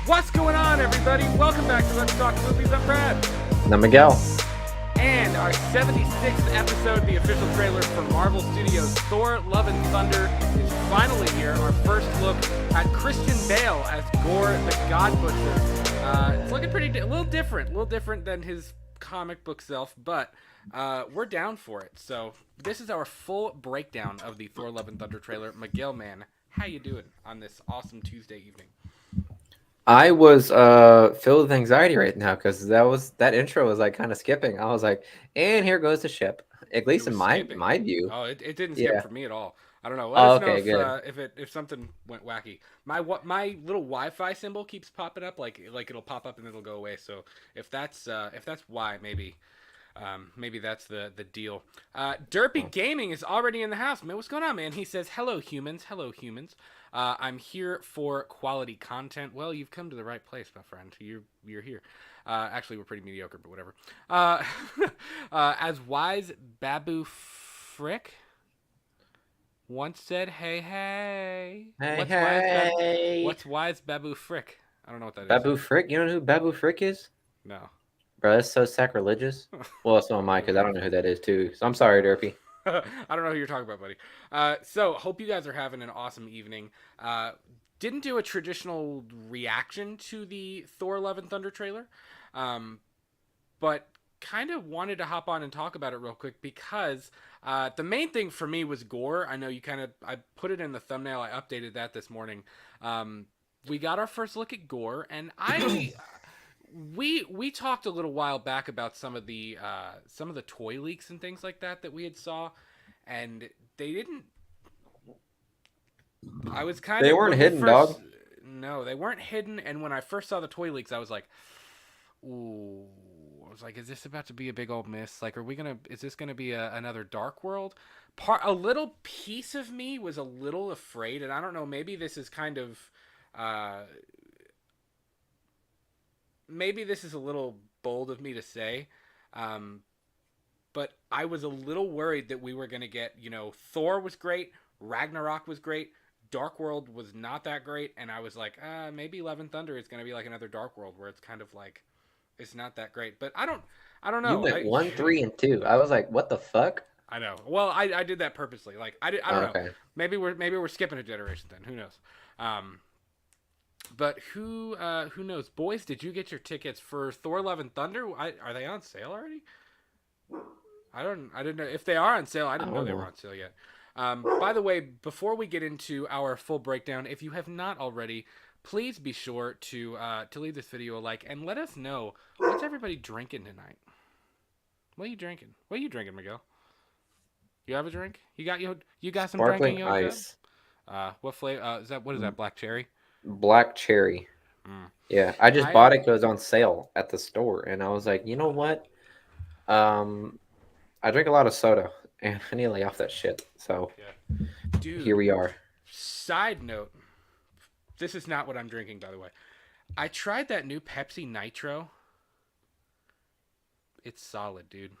What's going on, everybody? Welcome back to Let's Talk Movies. I'm Brad. Now, Miguel. And our 76th episode, the official trailer for Marvel Studios Thor, Love and Thunder, is finally here. Our first look at Christian Bale as Gore the God Butcher. It's looking a little different than his comic book self, but we're down for it. So this is our full breakdown of the Thor, Love and Thunder trailer. Miguel, man, how you doing on this awesome Tuesday evening? I was filled with anxiety right now because that intro was like kind of skipping. I was like, and here goes the ship. At It least in was my skipping. my view. Oh, it didn't skip Yeah. for me at all. I don't know. Let Oh, us know okay, good. if something went wacky. My little Wi-Fi symbol keeps popping up, like it'll pop up and it'll go away. So if that's why, maybe that's the deal. Derpy Gaming is already in the house. Man, what's going on, man? He says, "Hello humans, hello humans. I'm here for quality content." Well, you've come to the right place, my friend. You're here. Actually, we're pretty mediocre, but whatever. As wise Babu Frick once said, "Hey, hey." Hey, hey. What's wise Babu Frick? I don't know what that is. Babu Frick? You don't know who Babu Frick is? No. Bro, that's so sacrilegious. Well, so am I because I don't know who that is too. So I'm sorry, Derpy. I don't know who you're talking about, buddy. So hope you guys are having an awesome evening. Didn't do a traditional reaction to the Thor: Love and Thunder trailer, but kind of wanted to hop on and talk about it real quick because the main thing for me was Gore. I know I put it in the thumbnail. I updated that this morning. We got our first look at Gore, and we talked a little while back about some of the toy leaks and things like that we had saw, and they didn't. I was kind of. They weren't hidden, dog. No, they weren't hidden. And when I first saw the toy leaks, I was like, "Ooh." I was like, "Is this about to be a big old miss? Like, Is this gonna be another Dark World?" A little piece of me was a little afraid, and I don't know. Maybe this is kind of. Maybe this is a little bold of me to say, but I was a little worried that we were going to get, Thor was great, Ragnarok was great, Dark World was not that great, and I was like, maybe Love and Thunder is going to be like another Dark World where it's kind of like, it's not that great. But I don't know. You went 1, 3, and 2. I was like, what the fuck? I know. Well, I did that purposely. Like I don't know. Okay. Maybe we're skipping a generation then. Who knows? But who knows? Boys, did you get your tickets for Thor: Love and Thunder? Are they on sale already? I didn't know if they are on sale. I didn't know they were on sale yet. By the way, before we get into our full breakdown, if you have not already, please be sure to leave this video a like and let us know what's everybody drinking tonight. What are you drinking? What are you drinking, Miguel? You have a drink? You got some Sparkling drinking? ice. What flavor? What is that? Black cherry? Black cherry. Yeah, I just bought it because it was on sale at the store, and I was like, you know what? I drink a lot of soda, and I need to lay off that shit. So, yeah. Dude, here we are. Side note: this is not what I'm drinking, by the way. I tried that new Pepsi Nitro. It's solid, dude.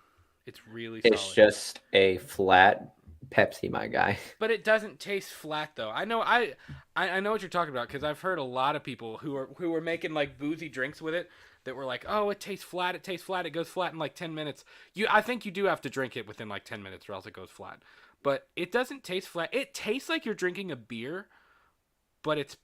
It's really solid. It's just a flat Pepsi, my guy. But it doesn't taste flat though. I know what you're talking about because I've heard a lot of people who were making like boozy drinks with it that were like, "Oh, it tastes flat. It tastes flat. It goes flat in like 10 minutes." I think you do have to drink it within like 10 minutes or else it goes flat. But it doesn't taste flat. It tastes like you're drinking a beer, but it's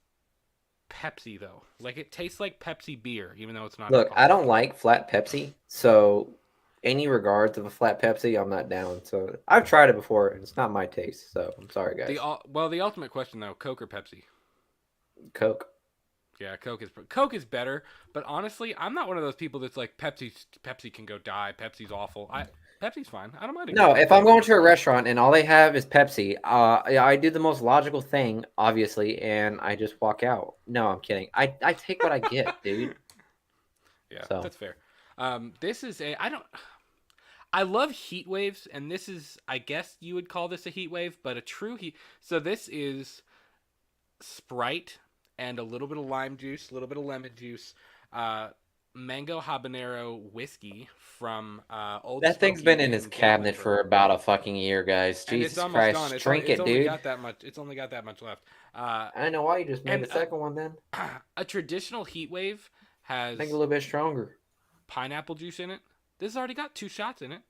Pepsi though. Like it tastes like Pepsi beer even though it's not. Look, I don't like flat Pepsi, so any regards of a flat Pepsi, I'm not down. So I've tried it before, and it's not my taste. So I'm sorry, guys. The ultimate question though: Coke or Pepsi? Coke. Yeah, Coke is better. But honestly, I'm not one of those people that's like Pepsi can go die. Pepsi's awful. Pepsi's fine. I don't mind. No, if I'm going to a restaurant and all they have is Pepsi, I do the most logical thing, obviously, and I just walk out. No, I'm kidding. I take what I get, dude. Yeah, so. That's fair. This is I love heat waves, and this is, I guess you would call this a heat wave, but a true heat. So this is Sprite and a little bit of lime juice, a little bit of lemon juice, mango habanero whiskey from Old That thing's been Smoky in his in cabinet Gatlinburg, for about a fucking year, guys. and it's Jesus almost gone. Christ, drink It's it, only dude. got that much. It's only got that much left. Uh, I know why you just made and a second one then. a traditional heat wave Make it a has little bit stronger. pineapple juice in it. This has already got 2 shots in it.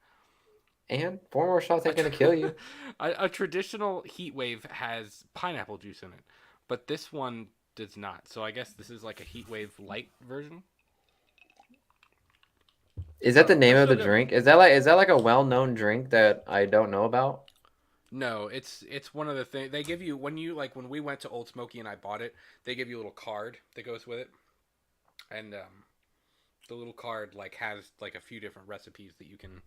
And 4 more shots A, ain't gonna kill you. a traditional heat wave has pineapple juice in it, but this one does not. So I guess this is like a heat wave light version. Is that the name But of still the good. drink? Is that like a well known drink that I don't know about? No, it's one of the things they give you when you like when we went to Old Smoky and I bought it. They give you a little card that goes with it, and the little card like has like a few different recipes that you can,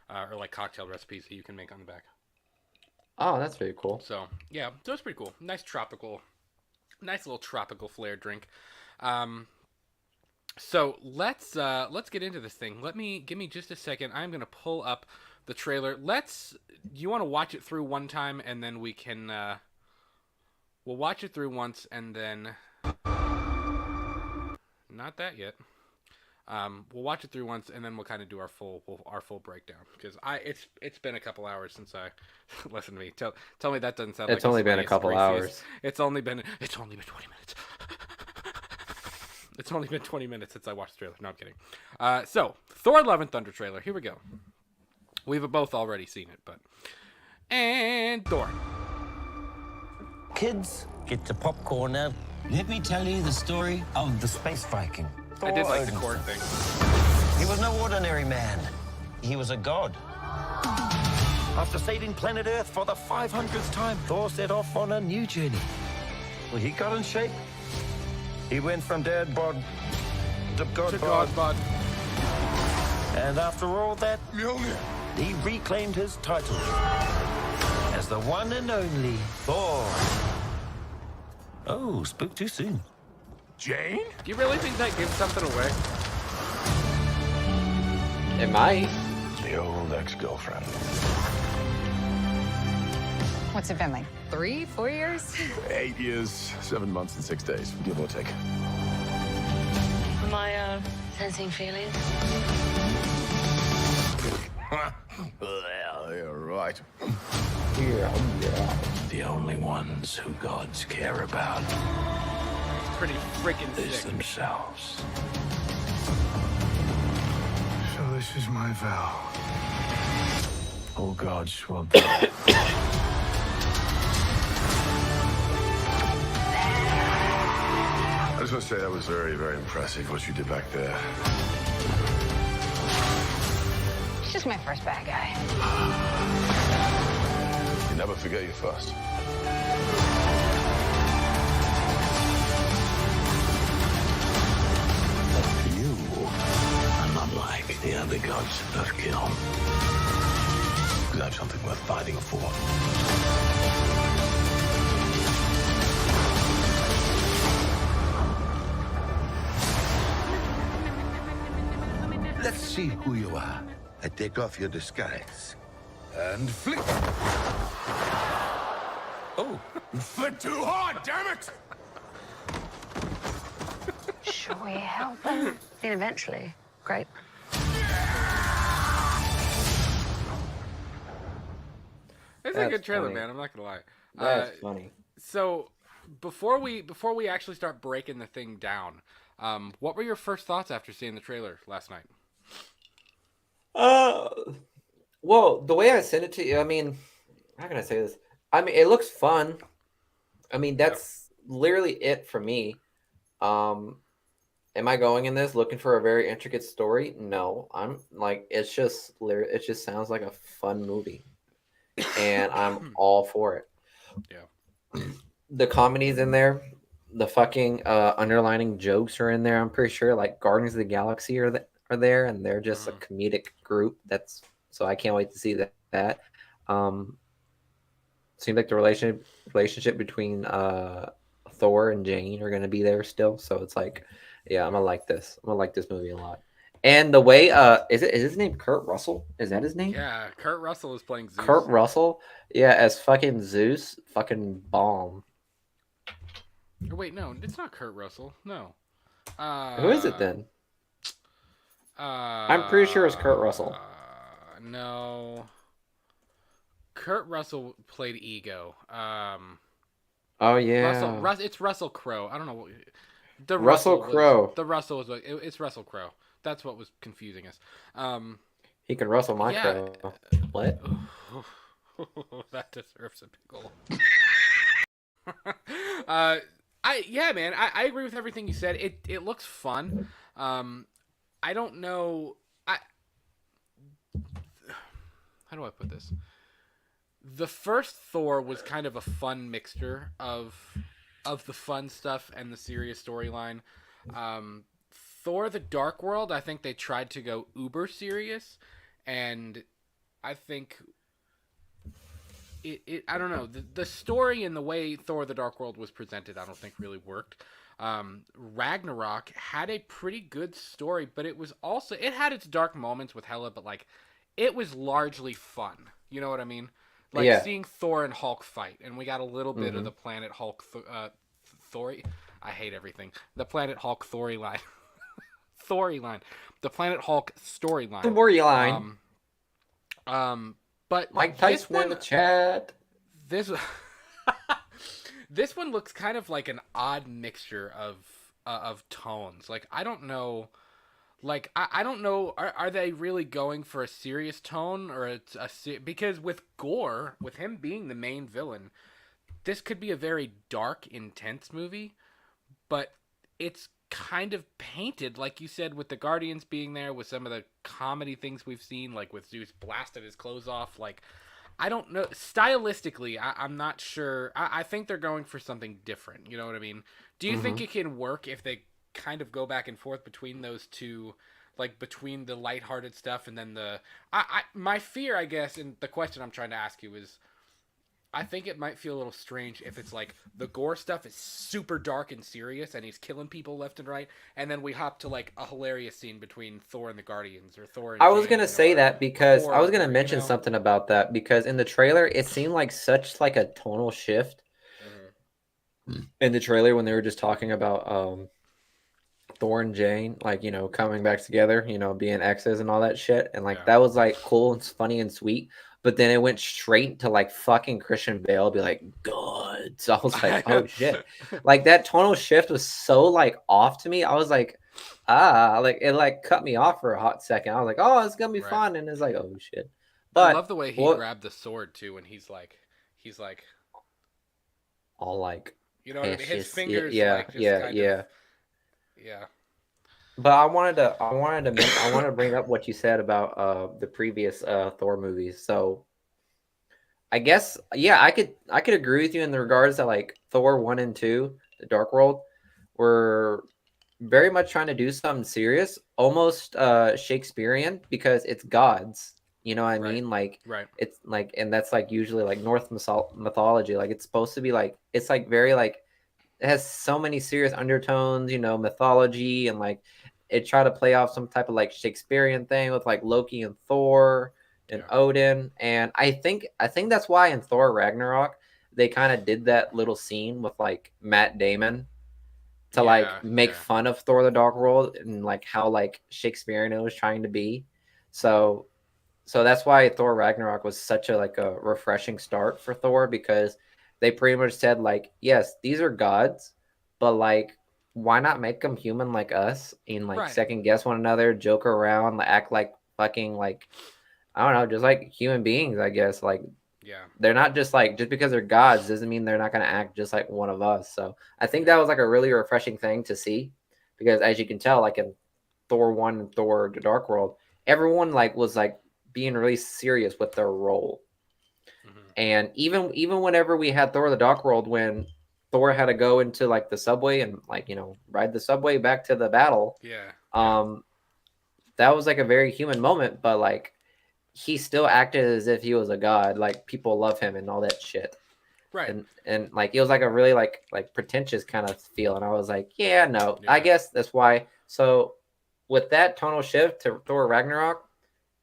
or like cocktail recipes that you can make on the back. Oh, that's very cool. So yeah, so it's pretty cool. Nice little tropical flair drink. Um, so let's get into this thing. Give me just a second. I'm gonna pull up the trailer. You want to watch it through one time and then we can we'll watch it through once and then not that yet. We'll watch it through once and then we'll kind of do our full breakdown because it's been a couple hours since I listen to me. Tell me that doesn't sound like It's only been a Gracious. couple hours. It's only been 20 minutes. It's only been 20 minutes since I watched the trailer. No, I'm kidding. So Thor: Love and Thunder trailer. Here we go. We've both already seen it, but and Thor. Kids, get your popcorn now. Let me tell you the story of the space Viking. I did like the Thor chord Odinson. thing. He was no ordinary man. He was a god. After saving planet Earth for the 500th time, Thor set off on a new journey. Well, he got in shape. He went from dad bod to god bod. Bud. And after all that, he reclaimed his title as the one and only Thor. Oh, spoke too soon. Jane? Do you really think that gives something away? It might. The old ex-girlfriend. What's it been like 3, 4 years? 8 years, 7 months, and 6 days, give or take. Am I sensing feelings? Well, you're right. Yeah. The only ones who gods care about It's pretty freaking is sick. themselves. So this is my vow. All gods will die. I just want to say that was very, very impressive what you did back there. It's just my first bad guy. You never forget your first. You are not like the other gods of kill. Because I have something worth fighting for. Let's see who you are. I take off your disguise. And flick. Oh, Flick too hard, damn it! Should we help them? Then eventually. Great. It's a That's good trailer, funny. man. I'm not gonna lie. That's funny. So before we actually start breaking the thing down, what were your first thoughts after seeing the trailer last night? Uh, well, the way I sent it to you, I mean, how can I say this? I mean, it looks fun. I mean, that's literally it for me. Um, am I going in this looking for a very intricate story? No, I'm like, it just sounds like a fun movie, and I'm all for it. Yeah. The comedy's in there. The fucking underlining jokes are in there. I'm pretty sure like Guardians of the Galaxy are there, and they're just a comedic group. That's so I can't wait to see that. Um, seems like the relationship between Thor and Jane are gonna be there still. So it's like, yeah, I'm gonna like this. I'm gonna like this movie a lot. And the way is his name Kurt Russell? Is that his name? Yeah, Kurt Russell is playing Zeus. Kurt Russell? Yeah, as fucking Zeus, fucking bomb. Or wait, no, it's not Kurt Russell. No. Who is it then? I'm pretty sure it's Kurt Russell. No. Kurt Russell played Ego. Oh yeah, It's Russell Crowe. I don't know what the Russell Russell was. Crowe. The Russell was. It's Russell Crowe. That's what was confusing us. He can Russell my Yeah. Crowe. What? That deserves a pickle. Man, I agree with everything you said. It looks fun. I don't know. How do I put this? The first Thor was kind of a fun mixture of the fun stuff and the serious storyline. Thor: The Dark World, I think they tried to go uber serious, and I think I don't know, the story and the way Thor: The Dark World was presented, I don't think really worked. Ragnarok had a pretty good story, but it had its dark moments with Hela, but like it was largely fun. You know what I mean? Like seeing Thor and Hulk fight, and we got a little bit of the Planet Hulk Thor. I hate everything. The Planet Hulk storyline. The Planet Hulk storyline. Storyline. But Mike Tyson in the chat. This this one looks kind of like an odd mixture of tones. Like I don't know. Like I don't know. Are they really going for a serious tone or because with Gore, with him being the main villain, this could be a very dark, intense movie, but it's kind of painted like you said with the Guardians being there, with some of the comedy things we've seen, like with Zeus blasted his clothes off. Like I don't know. Stylistically, I'm not sure. I think they're going for something different. You know what I mean? Do you think it can work if they kind of go back and forth between those two, like between the lighthearted stuff and then my fear, I guess, and the question I'm trying to ask you is, I think it might feel a little strange if it's like the Gore stuff is super dark and serious and he's killing people left and right, and then we hop to like a hilarious scene between Thor and the Guardians, or Thor and I was Jane, gonna say that because I was gonna or, mention something about that, because in the trailer it seemed like such like a tonal shift in the trailer when they were just talking about Thor and Jane, like, coming back together, being exes and all that shit. And like that was like cool and funny and sweet. But then it went straight to like fucking Christian Bale be like, God. So I was like, oh shit. Like that tonal shift was so like off to me. I was like, like it like cut me off for a hot second. I was like, oh, it's gonna be fun. And it's like, oh shit. But I love the way he grabbed the sword too, and he's like all like, you know what I mean? His fingers, yeah. Yeah. But I wanted to bring up what you said about the previous Thor movies. So I guess I could agree with you in the regards that like Thor 1 and 2, The Dark World, were very much trying to do something serious, almost Shakespearean, because it's gods. You know what I mean? Like it's like, and that's like usually like Norse mythology. Like it's supposed to be like, it's like very like, it has so many serious undertones, mythology, and like it tried to play off some type of like Shakespearean thing with like Loki and Thor and Odin. And I think that's why in Thor Ragnarok they kind of did that little scene with like Matt Damon to like make fun of Thor the Dark World and like how like Shakespearean it was trying to be. So that's why Thor Ragnarok was such a like a refreshing start for Thor, because they pretty much said like, yes, these are gods, but like, why not make them human like us and like second guess one another, joke around, act like fucking like, I don't know, just like human beings, I guess. Like, they're not just like, just because they're gods doesn't mean they're not going to act just like one of us. So I think that was like a really refreshing thing to see, because as you can tell, like in Thor 1 and Thor the Dark World, everyone like was like being really serious with their role. And even whenever we had Thor the Dark World, when Thor had to go into like the subway and like, ride the subway back to the battle, that was like a very human moment, but like he still acted as if he was a god. Like people love him and all that shit. And like it was like a really like pretentious kind of feel. And I was like, I guess that's why. So with that tonal shift to Thor Ragnarok,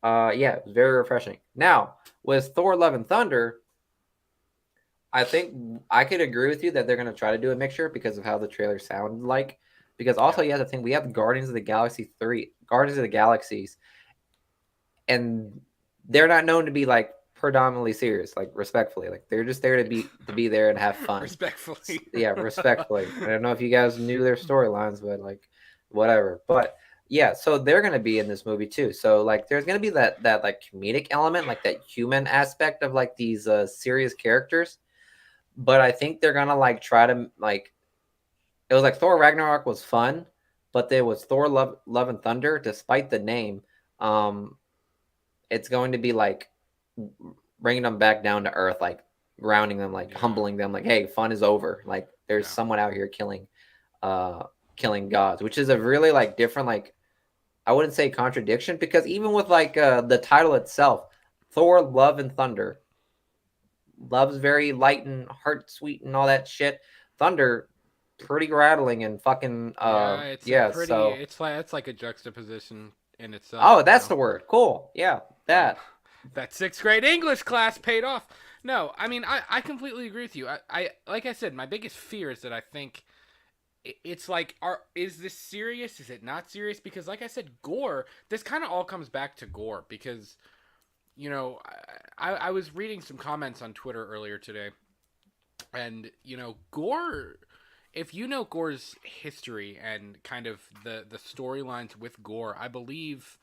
it was very refreshing. Now with Thor Love and Thunder, I think I could agree with you that they're going to try to do a mixture because of how the trailer sounded like. because also you have to think we have Guardians of the Galaxies, and they're not known to be like predominantly serious, like respectfully, like they're just there to be there and have fun. Respectfully. Yeah, respectfully. I don't know if you guys knew their storylines, but like whatever. But yeah, so they're gonna be in this movie too. So like there's gonna be that like comedic element, like that human aspect of like these serious characters. But I think they're gonna like try to like it was like Thor Ragnarok was fun, but there was Thor Love and Thunder, despite the name. Um it's going to be like bringing them back down to earth, like grounding them, like humbling them, like, hey, fun is over. Like there's someone out here killing gods, which is a really like different, like I wouldn't say contradiction, because even with like the title itself, Thor Love and Thunder. Love's very light and heart sweet and all that shit. Thunder pretty rattling and fucking so it's like a juxtaposition in itself. oh, that's the word. Cool. Yeah, that. That 6th grade English class paid off. No, I mean, I completely agree with you. I like I said, my biggest fear is that I think it's like, is this serious? Is it not serious? Because like I said, gore, this kind of all comes back to gore, because, you know, I was reading some comments on Twitter earlier today, and, you know, gore, if you know gore's history and kind of the storylines with gore, I believe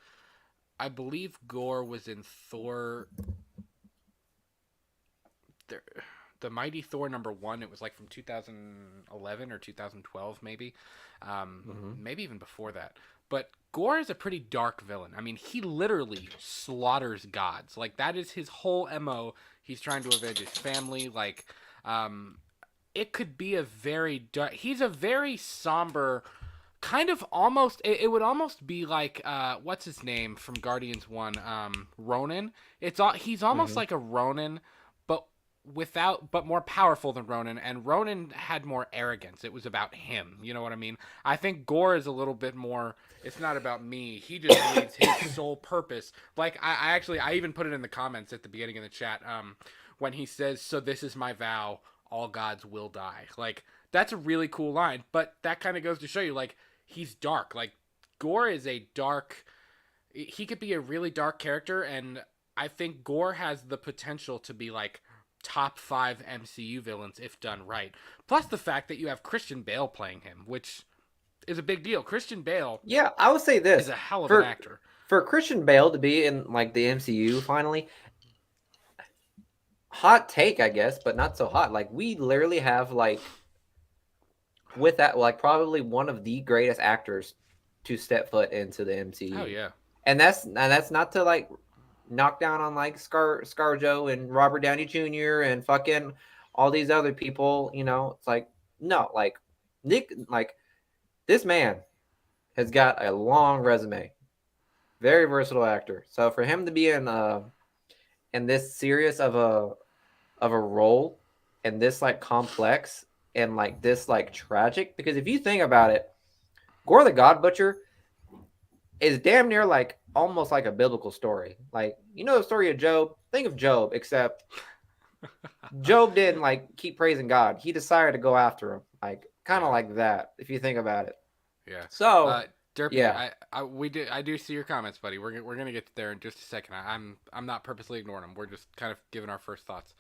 Gore was in Thor, the Mighty Thor #1. It was like from 2011 or 2012, maybe, maybe even before that. But Gore is a pretty dark villain. I mean, he literally slaughters gods. Like, that is his whole MO. He's trying to avenge his family. Like, it could be a very dark. He's a very somber. Kind of almost, it would almost be like, what's his name from Guardians 1, Ronan. He's almost like a Ronan, but more powerful than Ronan, and Ronan had more arrogance. It was about him, you know what I mean? I think Gore is a little bit more, it's not about me. He just needs his sole purpose. Like, I even put it in the comments at the beginning of the chat, when he says, "So this is my vow, all gods will die." Like, that's a really cool line, but that kind of goes to show you, like, he's dark. Like, Gore is he could be a really dark character, and I think Gore has the potential to be, like, top 5 MCU villains if done right. Plus the fact that you have Christian Bale playing him, which is a big deal. Christian Bale, yeah, I would say this is a hell of an actor. For Christian Bale to be in like the MCU finally, hot take, I guess, but not so hot. Like, we literally have like, with that, like, probably one of the greatest actors to step foot into the MCU. Oh yeah, and that's not to like knock down on like ScarJo and Robert Downey Jr. and fucking all these other people. You know, it's like, no, like Nick, like this man has got a long resume, very versatile actor. So for him to be in this serious of a role, and this like complex and like this like tragic, because if you think about it, Gore the God Butcher is damn near like almost like a biblical story. Like, you know the story of Job? Think of Job, except Job didn't like keep praising God. He decided to go after him. Like, kind of like that, if you think about it. yeah. So Derpy, yeah. I do see your comments, buddy. We're gonna get there in just a second. I'm not purposely ignoring them. We're just kind of giving our first thoughts.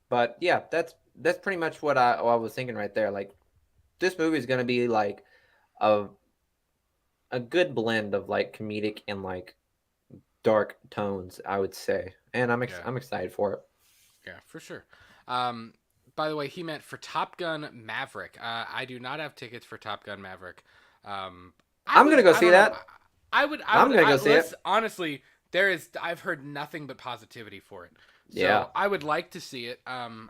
But yeah, that's pretty much what I was thinking right there. Like, this movie is gonna be like a good blend of like comedic and like dark tones, I would say, and I'm excited for it. Yeah, for sure. By the way, he meant for Top Gun Maverick. I do not have tickets for Top Gun Maverick. I'm gonna go see that. I'm gonna go see it. Honestly, I've heard nothing but positivity for it. So yeah, I would like to see it. I'm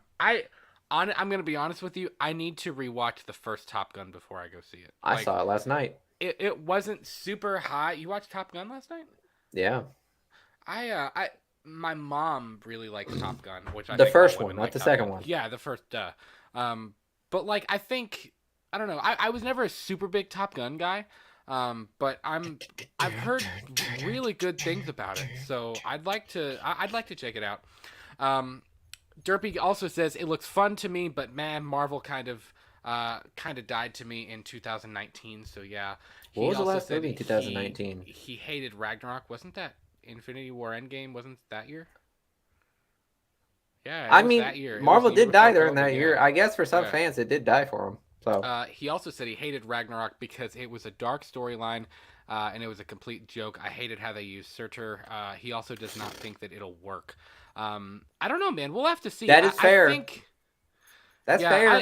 gonna be honest with you. I need to rewatch the first Top Gun before I go see it. I saw it last night. It wasn't super high. You watched Top Gun last night? Yeah. My mom really likes Top Gun, which I the think first one, not the second one. Yeah, the first. But like, I think, I don't know. I was never a super big Top Gun guy. But I've heard really good things about it, so I'd like to check it out. Derpy also says it looks fun to me, but man, Marvel kind of kind of died to me in 2019. So yeah, What he was the also last said movie in 2019? he hated Ragnarok. Wasn't that Infinity War Endgame? Wasn't that year? Yeah, it I was mean, that year. It was Marvel the year did die before during COVID. that year. Yeah, I guess for some yeah. fans, it did die for him. So He also said he hated Ragnarok because it was a dark storyline, and it was a complete joke. I hated how they used Surtur. He also does not think that it'll work. I don't know, man. We'll have to see. that is I fair. think, That's yeah, fair.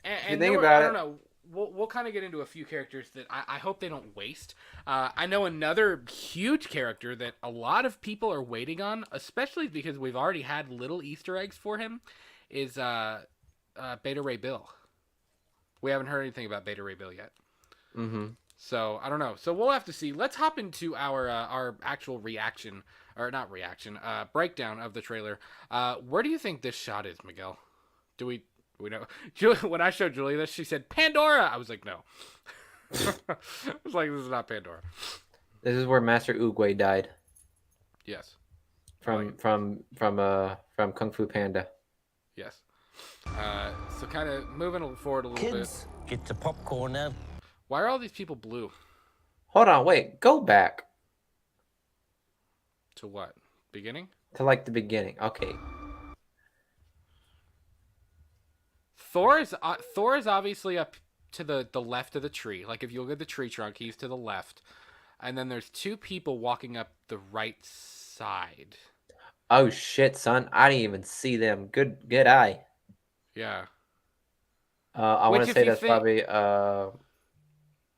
If you think about I it. don't know. We'll kind of get into a few characters that I hope they don't waste. I know another huge character that a lot of people are waiting on, especially because we've already had little Easter eggs for him, is Beta Ray Bill. We haven't heard anything about Beta Ray Bill yet. Mm-hmm. So I don't know. So we'll have to see. Let's hop into our actual reaction, or not reaction, breakdown of the trailer. Where do you think this shot is, Miguel? Do we know? When I showed Julie this, she said Pandora. I was like, no. I was like, this is not Pandora. This is where Master Oogway died Yes. from Kung Fu Panda. Yes. So kind of moving forward a little Kids, get the popcorn now. bit. Why are all these people blue? Hold on, wait, go back To what? Beginning? to like the beginning. Okay. Thor is obviously up to the left of the tree. Like if you look at the tree trunk, he's to the left, and then there's two people walking up the right side. Oh shit, son! I didn't even see them. Good eye. Yeah. I Which, want to if say you that's think- probably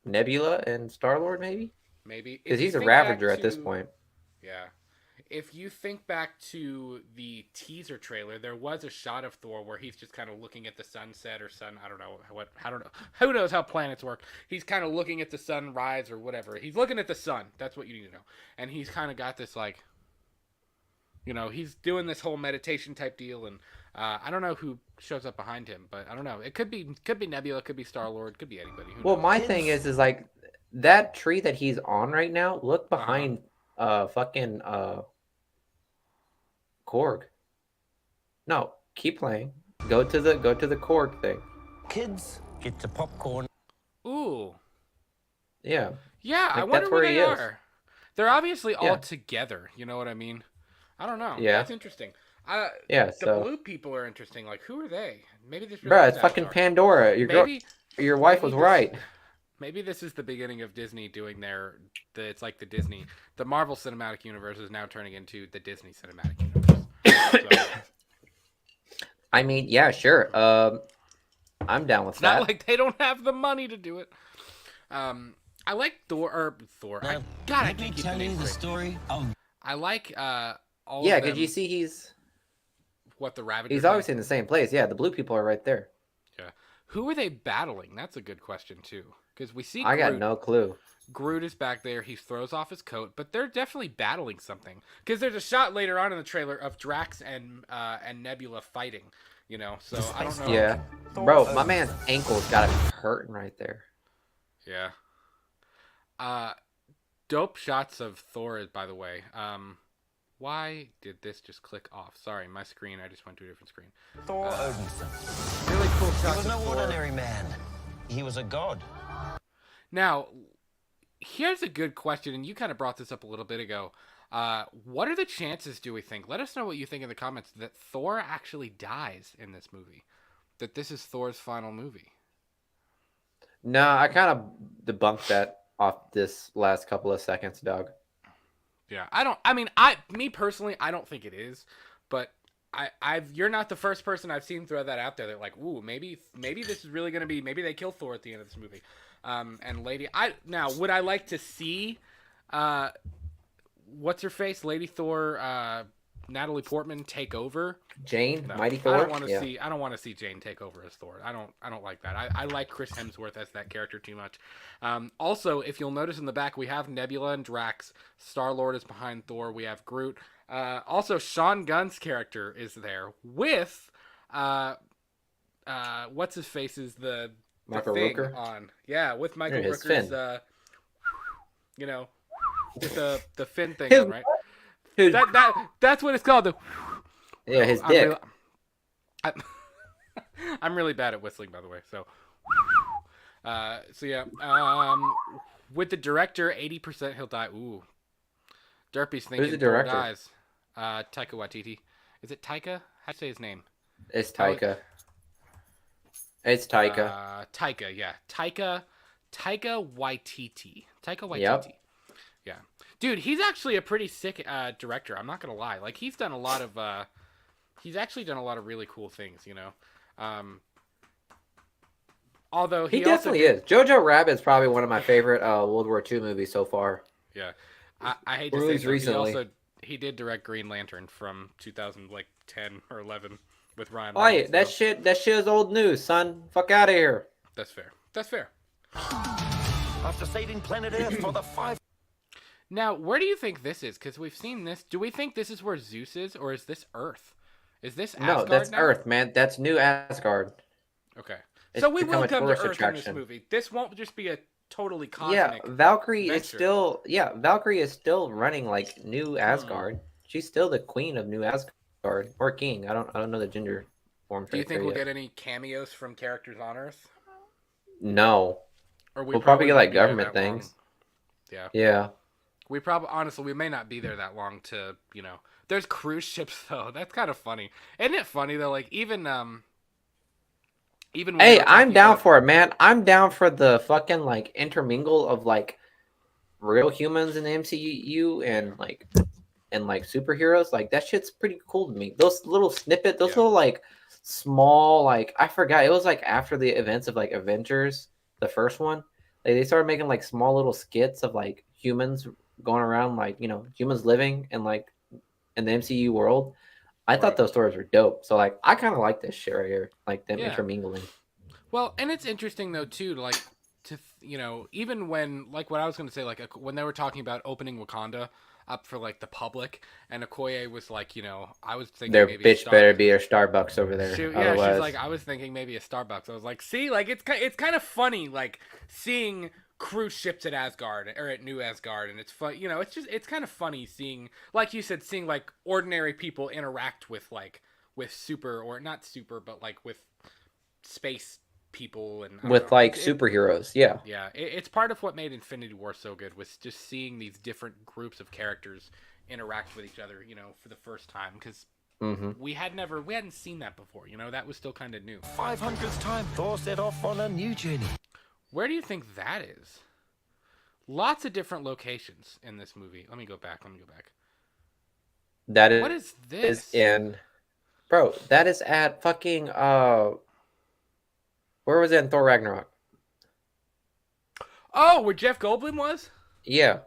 Nebula and Star-Lord, maybe, Maybe because If you he's a think back Ravager at this to- point. Yeah. If you think back to the teaser trailer, there was a shot of Thor where he's just kind of looking at the sunset or sun. I don't know what. I don't know. Who knows how planets work? He's kind of looking at the sunrise or whatever. He's looking at the sun. That's what you need to know. And he's kind of got this like, he's doing this whole meditation type deal. And I don't know who shows up behind him, but I don't know. It could be Nebula, could be Star-Lord, could be anybody. Who Well, knows? my thing is like that tree that he's on right now. Look behind, fucking Korg. No, keep playing. Go to the Korg thing. Kids, get the popcorn. Ooh. Yeah. Yeah, I Like, wonder that's where where he they is. are. They're obviously all Yeah. together. You know what I mean? I don't know. Yeah. That's interesting. Yeah. The So, blue people are interesting. Like, who are they? Maybe this. Really bruh, is it's fucking Avatar. Pandora. Maybe Your wife maybe was this- right. Maybe this is the beginning of Disney doing it's like the Marvel Cinematic Universe is now turning into the Disney Cinematic Universe. So, I mean, yeah, sure. I'm down with it's that. not like they don't have the money to do it. I like Thor. Now, I let me can't keep tell the you names the straight. story of I like all Yeah, of them. could you see he's What the Ravager? he's thing- obviously in the same place. Yeah, the blue people are right there. Yeah. Who are they battling? That's a good question too. Because we see I got Groot. no clue. Groot is back there. He throws off his coat, but they're definitely battling something. Because there's a shot later on in the trailer of Drax and Nebula fighting. So I don't know. Yeah, bro, my man's ankle's got to be hurting right there. Yeah. Dope shots of Thor, by the way. Why did this just click off? Sorry, my screen. I just went to a different screen. Thor Odinson. Really cool He shots was of no Thor. ordinary man. He was a god. Now, here's a good question, and you kind of brought this up a little bit ago. What are the chances, do we think? Let us know what you think in the comments, that Thor actually dies in this movie. That this is Thor's final movie. No, I kind of debunked that off this last couple of seconds, dog. Yeah, me personally, I don't think it is, but you're not the first person I've seen throw that out there. That like, ooh, maybe this is really gonna be, maybe they kill Thor at the end of this movie. And would I like to see, what's her face, Lady Thor, Natalie Portman take over? Jane, No, Mighty Thor. I don't want to Yeah. see. I don't want to see Jane take over as Thor. I don't like that. I like Chris Hemsworth as that character too much. Also, if you'll notice in the back, we have Nebula and Drax. Star-Lord is behind Thor. We have Groot. Also, Sean Gunn's character is there with what's his face is the Michael thing Rooker? on. Yeah, with Michael Yeah, his Rooker's fin. with the fin thing His on, right? Dude, That's what it's called. yeah, his I'm dick. real- I- I'm really bad at whistling, by the way. So, yeah. With the director, 80% he'll die. Ooh, Derpy's Who's thinking the Thor director? dies. Taika Waititi. Is it Taika? How do you say his name? It's Oh, Taika. It's Taika. Taika, yeah. Taika Waititi. Taika Yep. Waititi. Yeah. Dude, he's actually a pretty sick director. I'm not going to lie. Like, he's done a lot of he's actually done a lot of really cool things, you know. Although He also definitely is. Jojo Rabbit's probably one of my favorite World War II movies so far. Yeah. I hate to say Released so. recently. He did direct Green Lantern from 2010 or 11 with Ryan Oh, Reynolds. that So shit is old news, son. Fuck out of here. that's fair. That's fair. After saving planet Earth for the five. Now, where do you think this is? Because we've seen this. Do we think this is where Zeus is, or is this Earth? Is this Asgard No, that's now? Earth, man. That's New Asgard. Okay. It's So we become will a come to tourist Earth attraction. in this movie. This won't just be a totally Yeah, cosmic. Valkyrie is adventure. Valkyrie is still running like New Asgard. She's still the queen of New Asgard or king. I don't know the gender forms Do you right think there we'll yet. get any cameos from characters on Earth? No, Or we we'll probably get won't like be there government that long. things. Yeah. Yeah. We probably, honestly, we may not be there that long to, you know. There's cruise ships though. That's kind of funny. Isn't it funny though? Like even when we Hey, were I'm talking down about, for it, man. I'm down for the fucking like intermingle of like real humans in the MCU and like superheroes. Like that shit's pretty cool to me. Those little snippet, those Yeah. little like small like I forgot. It was like after the events of like Avengers, the first one. Like they started making like small little skits of like humans going around like, humans living in the MCU world. I thought Right. those stories were dope. So like I kind of like this shit right here, like them Yeah. intermingling. Well, and it's interesting though too, like even when like what I was going to say, like when they were talking about opening Wakanda up for like the public, and Okoye was like, I was thinking Their maybe bitch better be a Starbucks over there. yeah, she's Otherwise, like, I was thinking maybe a Starbucks. I was like, see, like it's kind of funny, like seeing cruise ships at Asgard or at New Asgard, and it's fun. It's kind of funny seeing, like you said, seeing like ordinary people interact with super or not super, but like with space people and I don't with know. like superheroes, yeah. Yeah, it's part of what made Infinity War so good was just seeing these different groups of characters interact with each other, for the first time because we hadn't seen that before. That was still kind of new. 500th time, Thor set off on a new journey. Where do you think that is? Lots of different locations in this movie. Let me go back. That is What is this? Bro, that is at fucking where was it in Thor Ragnarok? Oh, where Jeff Goldblum was? Yeah.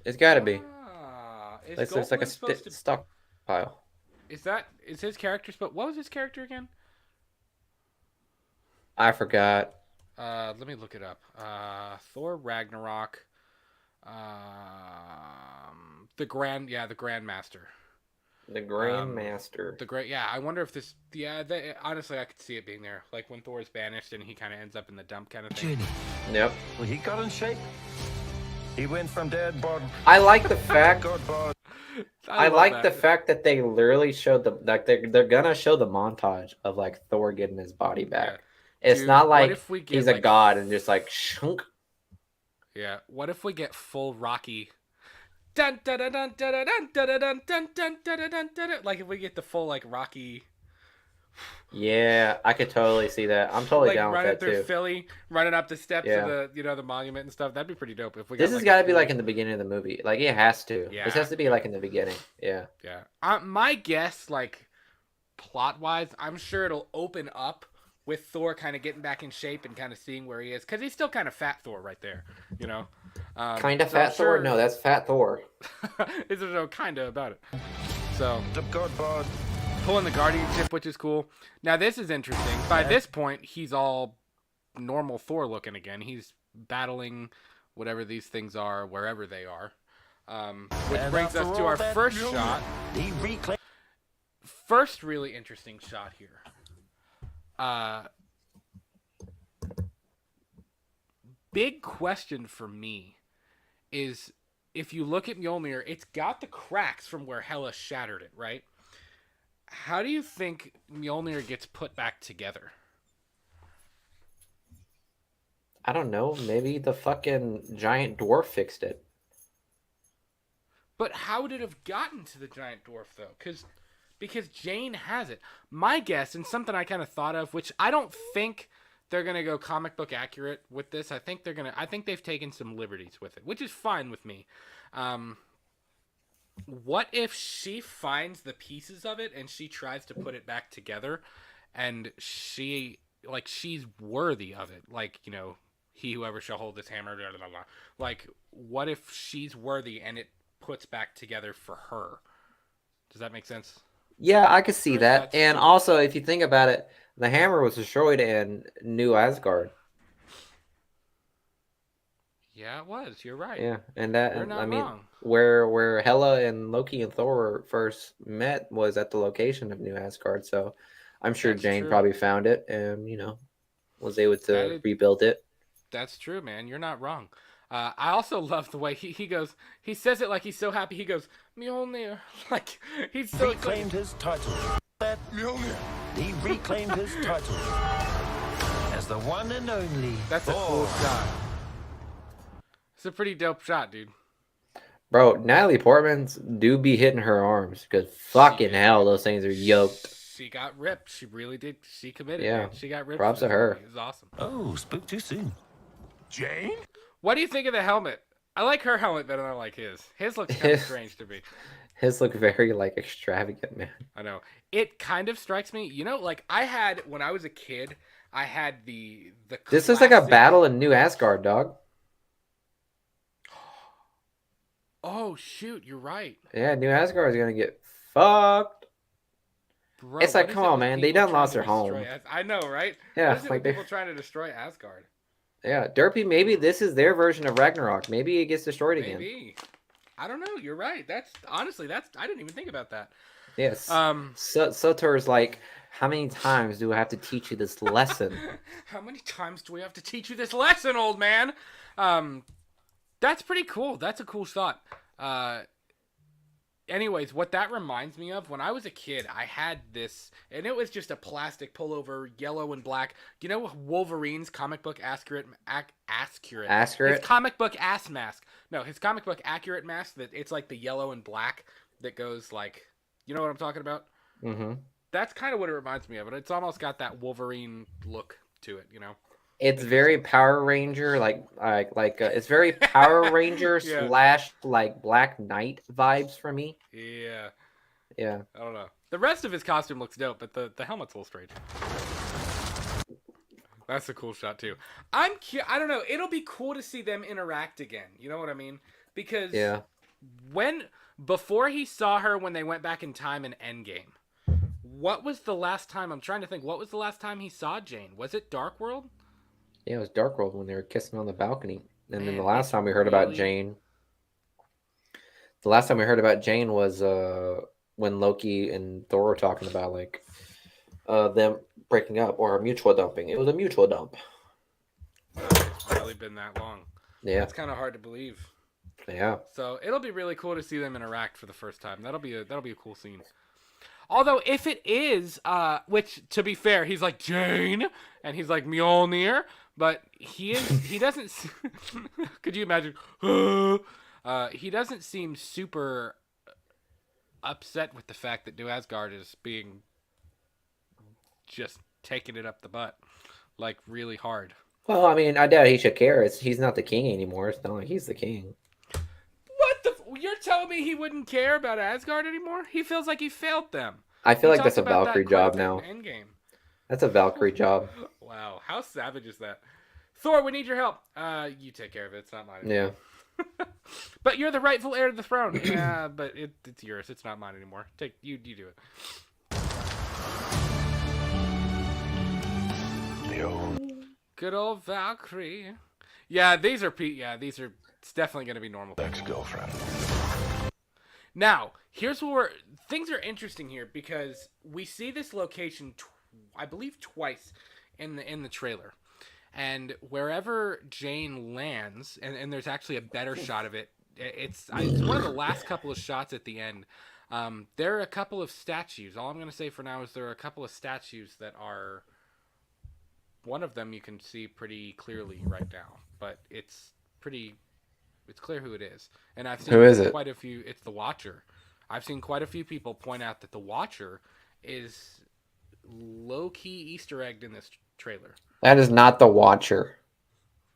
It's gotta be. Is It looks like a Goldblum supposed to? stockpile. Is his character? What was his character again? I forgot. Let me look it up. Thor Ragnarok. The Grandmaster. The Grandmaster. I wonder if this. Yeah, honestly, I could see it being there. Like when Thor is banished and he kind of ends up in the dump kind of thing. Journey. Yep. Well, he got in shape. He went from dead bod. I like the fact God bod. I love like the that. fact that they literally showed they're gonna show the montage of like Thor getting his body back. Yeah. It's Dude, not what like if we get, he's a like, god and just like shunk. Yeah. What if we get full Rocky? Dun dun dun dun dun dun dun dun dun dun dun dun dun dun. Like if we get the full like Rocky. Yeah, I could totally see that. I'm totally Like down with running that through too. Philly, running up the steps Yeah. of the monument and stuff. That'd be pretty dope if we. This got, has like, got a to be cool- like in the beginning of the movie. Like it has to. Yeah. This has to be like in the beginning. Yeah. Yeah. My guess, like plot wise, I'm sure it'll open up with Thor kind of getting back in shape and kind of seeing where he is because he's still kind of fat Thor right there. Kind of so I'm fat Thor? sure- No, that's fat Thor. Is there no kind of about it? So The God bod. pulling the guardianship, which is cool. Now this is interesting. By this point, he's all normal Thor looking again. He's battling whatever these things are, wherever they are. Which And brings after us to all our that first room, shot. He reclaimed. First really interesting shot here. Big question for me is if you look at Mjolnir, it's got the cracks from where Hela shattered it, right? How do you think Mjolnir gets put back together? I don't know. Maybe the fucking giant dwarf fixed it. But how would it have gotten to the giant dwarf though? Because Jane has it. My guess, and something I kind of thought of, which I don't think they're gonna go comic book accurate with this. I think they've taken some liberties with it, which is fine with me. What if she finds the pieces of it and she tries to put it back together, and she's worthy of it? Like, you know, he whoever shall hold this hammer, blah, blah, blah. Like, what if she's worthy and it puts back together for her? Does that make sense? Yeah, I could see Or that. that's And too- also, if you think about it, the hammer was destroyed in New Asgard. Yeah, it was. You're right. Yeah, and that You're and, not I mean, wrong. where Hela and Loki and Thor first met was at the location of New Asgard. So I'm sure That's Jane true. probably found it and was able That to is- rebuild it. That's true, man. You're not wrong. I also love the way he goes. He says it like he's so happy. He goes, Mjolnir. Like, he's so Reclaimed his title. He reclaimed his title as the one and only That's a cool Thor. shot. It's a pretty dope shot, dude. Bro, Natalie Portman's do be hitting her arms because fucking did. hell, those things are yoked. She got ripped. She really did. She committed. Yeah. Man. She got ripped. Props for to this her. movie. It was awesome. Oh, spoke too soon. Jane? What do you think of the helmet? I like her helmet better than I like his. His looks kind of strange to me. His look very like extravagant, man. I know. It kind of strikes me, you know, like I had when I was a kid, I had the This is like a classic- battle in New Asgard, dog. Oh shoot, you're right. Yeah, New Asgard is gonna get fucked. Bro, It's like, what is come it on, with man, they people done trying lost to their home. destroy I know, right? Yeah, What is it like with they, people trying to destroy Asgard? yeah, Derpy. Maybe this is their version of Ragnarok. Maybe it gets destroyed again. Maybe. I don't know. You're right. That's honestly, I didn't even think about that. Yes. So Sotor's like, how many times do I have to teach you this lesson? how many times do we have to teach you this lesson, old man? That's pretty cool. That's a cool thought. Anyways, what that reminds me of, when I was a kid, I had this, and it was just a plastic pullover, yellow and black. You know Wolverine's comic book accurate? His comic book ass mask. No, his comic book accurate mask, that it's like the yellow and black that goes like, you know what I'm talking about? Mm-hmm. That's kind of what it reminds me of. It's almost got that Wolverine look to it, you know? It's very Power Ranger, it's very Power Ranger Yeah. / like Black Knight vibes for me. Yeah. Yeah. I don't know. The rest of his costume looks dope, but the helmet's a little strange. That's a cool shot too. I don't know. It'll be cool to see them interact again. You know what I mean? Because Yeah. before he saw her when they went back in time in Endgame, what was the last time? I'm trying to think. What was the last time he saw Jane? Was it Dark World? Yeah, it was Dark World when they were kissing on the balcony. And then Man, the last it's time we heard about really- Jane. The last time we heard about Jane was when Loki and Thor were talking about them breaking up or mutual dumping. It was a mutual dump. It's really been that long. Yeah. It's kind of hard to believe. Yeah. So it'll be really cool to see them interact for the first time. That'll be a cool scene. Although if it is, which to be fair, he's like Jane and he's like Mjolnir, but he doesn't. Could you imagine? He doesn't seem super upset with the fact that New Asgard is being just taking it up the butt, like really hard. Well, I mean, I doubt he should care. He's not the king anymore. It's not like he's the king. What the? You're telling me he wouldn't care about Asgard anymore? He feels like he failed them. I feel He like that's a talked about that Valkyrie quite a job bit now. in Endgame. That's a Valkyrie job. Wow, how savage is that? Thor, we need your help. You take care of it. It's not mine anymore. Yeah. But you're the rightful heir to the throne. Yeah, but it's yours. It's not mine anymore. You do it. Good old Valkyrie. Yeah, these are it's definitely going to be normal. Ex-girlfriend. Now, here's where things are interesting here because we see this location, I believe, twice in the trailer, and wherever Jane lands, and there's actually a better shot of it. It's one of the last couple of shots at the end. There are a couple of statues. All I'm going to say for now is there are a couple of statues that are one of them you can see pretty clearly right now, but it's clear who it is. And I've seen Who is it? quite a few. It's the Watcher. I've seen quite a few people point out that the Watcher is low-key Easter egged in this trailer. That is not the Watcher.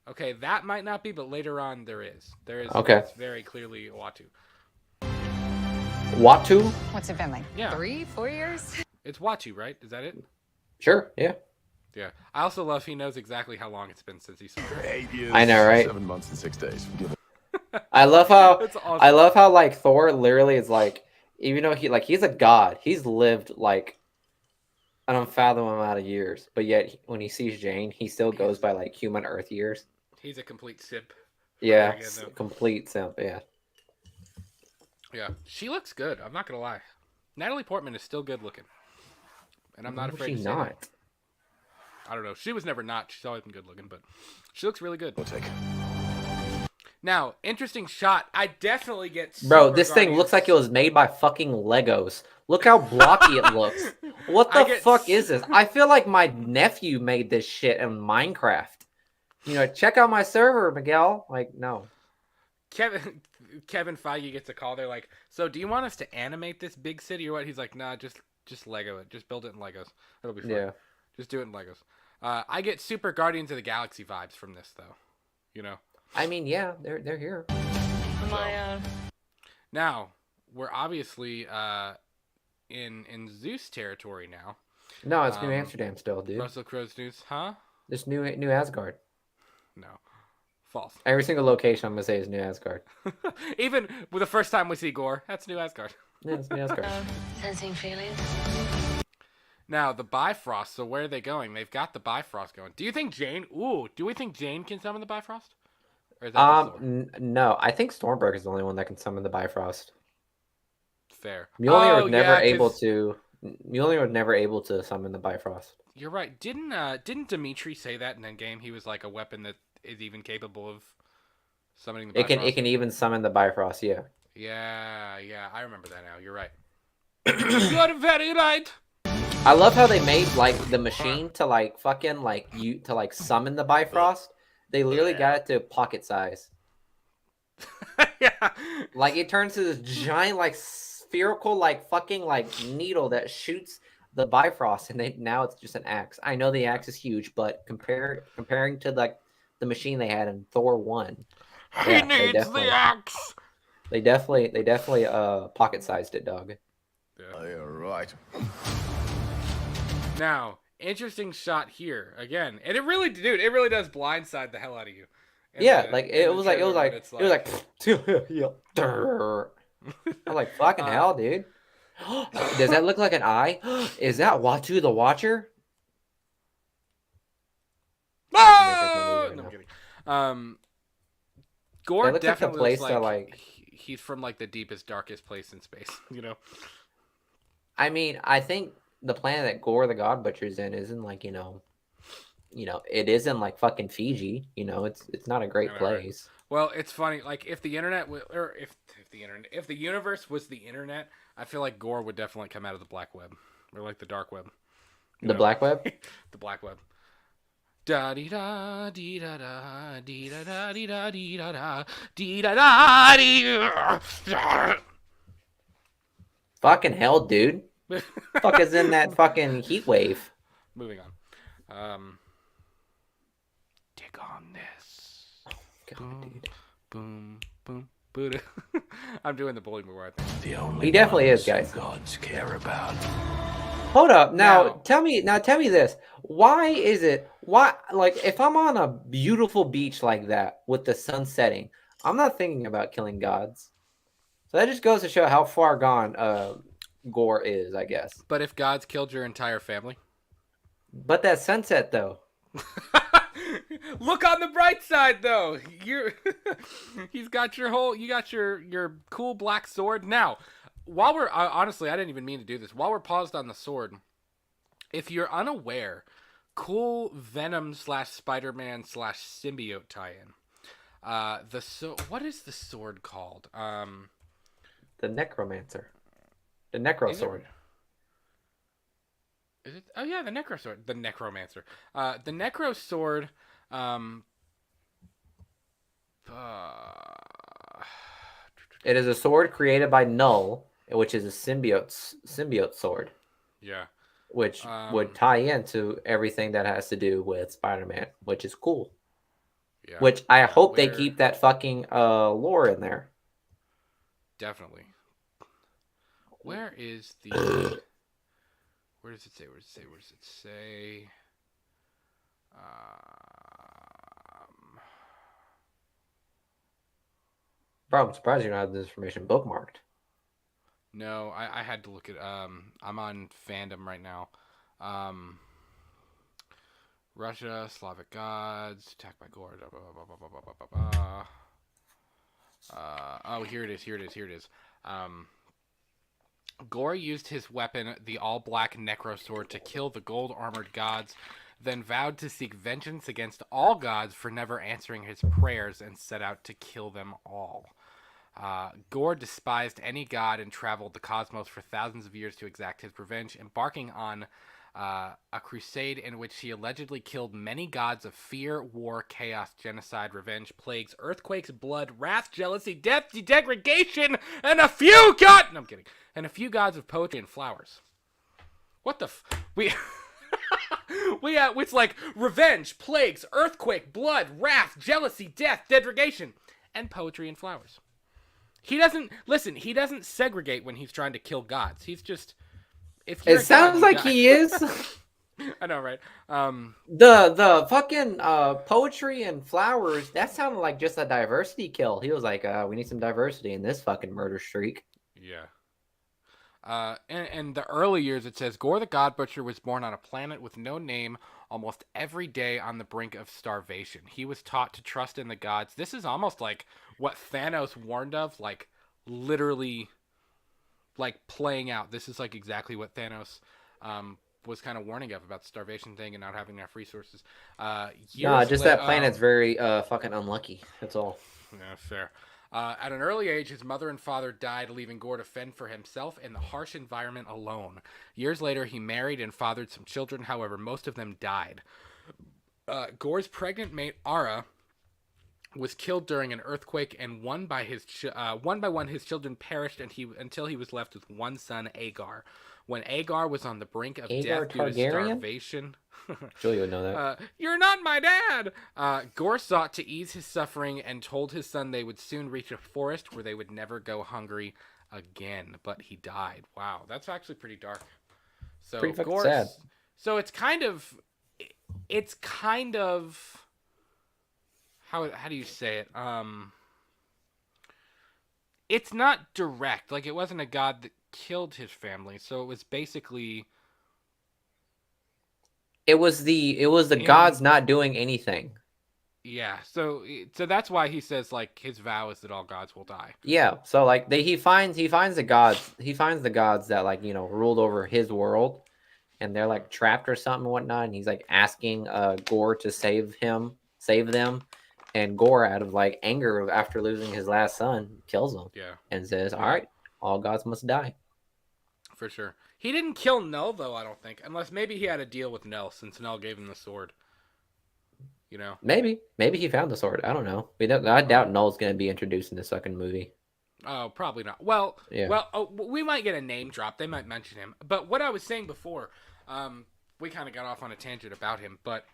Okay, that might not be, but later on there is. There is. Okay. It's very clearly Watu. Watu? What's it been like? Yeah. 3-4 years? It's Watu, right? Is that it? Sure, yeah. Yeah. I also love he knows exactly how long it's been since he saw it. 8 years. I know, right? 7 months and 6 days. Forgive it. I love how That's awesome. I love how like Thor literally is like, even though he's a god, he's lived like an unfathomable amount of years, but yet when he sees Jane, he still goes by like human Earth years. He's a complete sip. Yeah, Again, though. complete simp. Yeah, Yeah. She looks good. I'm not gonna lie. Natalie Portman is still good looking, and I'm not Why was afraid she to say not? that. I don't know. She was never not. She's always been good looking, but she looks really good. We'll take. Now, interesting shot. I definitely get. Bro, Super this thing Guardians. looks like it was made by fucking Legos. Look how blocky it looks. What I the get fuck s- is this? I feel like my nephew made this shit in Minecraft. You know, check out my server, Miguel. Like, no. Kevin Feige gets a call. They're like, "So, do you want us to animate this big city or what?" He's like, "Nah, just Lego it. Just build it in Legos. It'll be fun. Yeah. Just do it in Legos." I get Super Guardians of the Galaxy vibes from this, though. You know. I mean, yeah, they're here. Now we're obviously in Zeus territory now. No, it's New Um, Amsterdam still, dude. Russell Crowe's news, huh? This new Asgard. No, false. Every single location I'm gonna say is New Asgard. Even with the first time we see Gore, that's New Asgard. Yeah, it's New Asgard. Sensing feelings? Now the Bifrost. So where are they going? They've got the Bifrost going. Do you think Jane? Ooh, do we think Jane can summon the Bifrost? Or is that just Thor? No, I think Stormbreaker is the only one that can summon the Bifrost. Fair. Mjolnir was never yeah, able 'cause to. Mjolnir was never able to summon the Bifrost. You're right. Didn't Dimitri say that in Endgame? He was like a weapon that is even capable of summoning the Bifrost. It can even summon the Bifrost. Yeah. Yeah, I remember that now. You're right. You're very right. I love how they made like the machine to like fucking like you to like summon the Bifrost. They literally got it to pocket size. Yeah. Like it turns to this giant like spherical like fucking like needle that shoots the Bifrost, and now it's just an axe. I know the axe is huge, but comparing to like the machine they had in Thor 1, He yeah, needs the axe. they definitely pocket sized it, dog. Oh, you're right. Now, interesting shot here again, and it really does blindside the hell out of you. In Yeah, the- like in it the was like trailer when it's I was like fucking hell, dude. Does that look like an eye? Is that Watu the Watcher? Ah! Right No, now. I'm kidding. Gore It looks like the definitely place looks that, like like- he's from like the deepest, darkest place in space. You know. I mean, I think the planet that Gore the God Butcher's in isn't like it isn't like fucking Fiji. You know, it's not a great I know, right? place. Well, it's funny. Like if the internet, or if the universe was the internet, I feel like Gore would definitely come out of the black web, or like the dark web. You The know? Black Web. The black web. Da dee da dee da da dee da da dee da dee da da dee da da dee. Fucking hell, dude. Fuck is in that fucking heat wave? Moving on. Dig on this. God, dude. Boom, boom, boom. I'm doing the bully more, I think. The only He definitely ones is, guys. the gods care about. Hold up. Now- Tell me this. Why is it like if I'm on a beautiful beach like that with the sun setting, I'm not thinking about killing gods. So that just goes to show how far gone Gore is, I guess. But if gods killed your entire family? But that sunset though. Look on the bright side, though. You got your cool black sword. Now, while we're honestly, I didn't even mean to do this. While we're paused on the sword, if you're unaware, cool Venom / Spider-Man / symbiote tie-in. What is the sword called? The Necromancer. The Necro Is it- Sword. Is it? Oh yeah, the Necro Sword, the Necromancer. The Necro Sword. Um, uh, It is a sword created by Null, which is a symbiote sword, yeah. which would Um, tie into everything that has to do with Spider-Man, which is cool. yeah. Which I Yeah. hope they Where keep that fucking lore in there. definitely. Where is the? Where does it say? Where does it say? Where does it say? Um, Bro, I'm surprised you don't have this information bookmarked. no, I had to look at. I'm on fandom right now. Um, Russia, Slavic gods, attacked by Gore. Blah, blah, blah, blah, blah, blah, blah, blah, blah. Oh, here it is. Here it is. Here it is. Gore used his weapon, the all-black Necro Sword, to kill the gold-armored gods, then vowed to seek vengeance against all gods for never answering his prayers and set out to kill them all. Gore despised any god and traveled the cosmos for thousands of years to exact his revenge, embarking on a crusade in which he allegedly killed many gods of fear, war, chaos, genocide, revenge, plagues, earthquakes, blood, wrath, jealousy, death, degradation, and a few gods. No, I'm kidding. And a few gods of poetry and flowers. What the we it's like revenge, plagues, earthquake, blood, wrath, jealousy, death, degradation, and poetry and flowers. He doesn't segregate when he's trying to kill gods. He's just if you're It sounds like he is. I know, right? The fucking poetry and flowers, that sounded like just a diversity kill. He was like, we need some diversity in this fucking murder streak. Yeah. In the early years, it says Gore the God Butcher was born on a planet with no name, almost every day on the brink of starvation. He was taught to trust in the gods. This is almost like what Thanos warned of, like literally, like playing out. This is like exactly what Thanos was kind of warning of about the starvation thing and not having enough resources. Nah, just that planet's very fucking unlucky. That's all. Yeah, fair. At an early age, his mother and father died, leaving Gore to fend for himself in the harsh environment alone. Years later, he married and fathered some children. However, most of them died. Gore's pregnant mate, Ara, was killed during an earthquake, and one by one his children perished until he was left with one son, Agar. When Agar was on the brink of Agar death due to Targaryen? starvation... Julia would know that. You're not my dad! Gore sought to ease his suffering and told his son they would soon reach a forest where they would never go hungry again. But he died. Wow, that's actually pretty dark. So Pretty fucking sad. So it's kind of how do you say it? It's not direct. Like, it wasn't a god that killed his family, so it was basically... It was the gods not doing anything. Yeah, so that's why he says, like, his vow is that all gods will die. Yeah, so like he finds the gods that, like, you know, ruled over his world, and they're like trapped or something and whatnot, and he's like asking Gore to save them, and Gore, out of like anger after losing his last son, kills him. Yeah. And says, "All right, all gods must die." For sure. He didn't kill Null, though, I don't think. Unless maybe he had a deal with Null, since Null gave him the sword. You know? Maybe he found the sword. I don't know. I doubt Null's gonna be introduced in the second movie. Oh, probably not. Well, Yeah. we might get a name drop. They might mention him. But what I was saying before, we kind of got off on a tangent about him. But,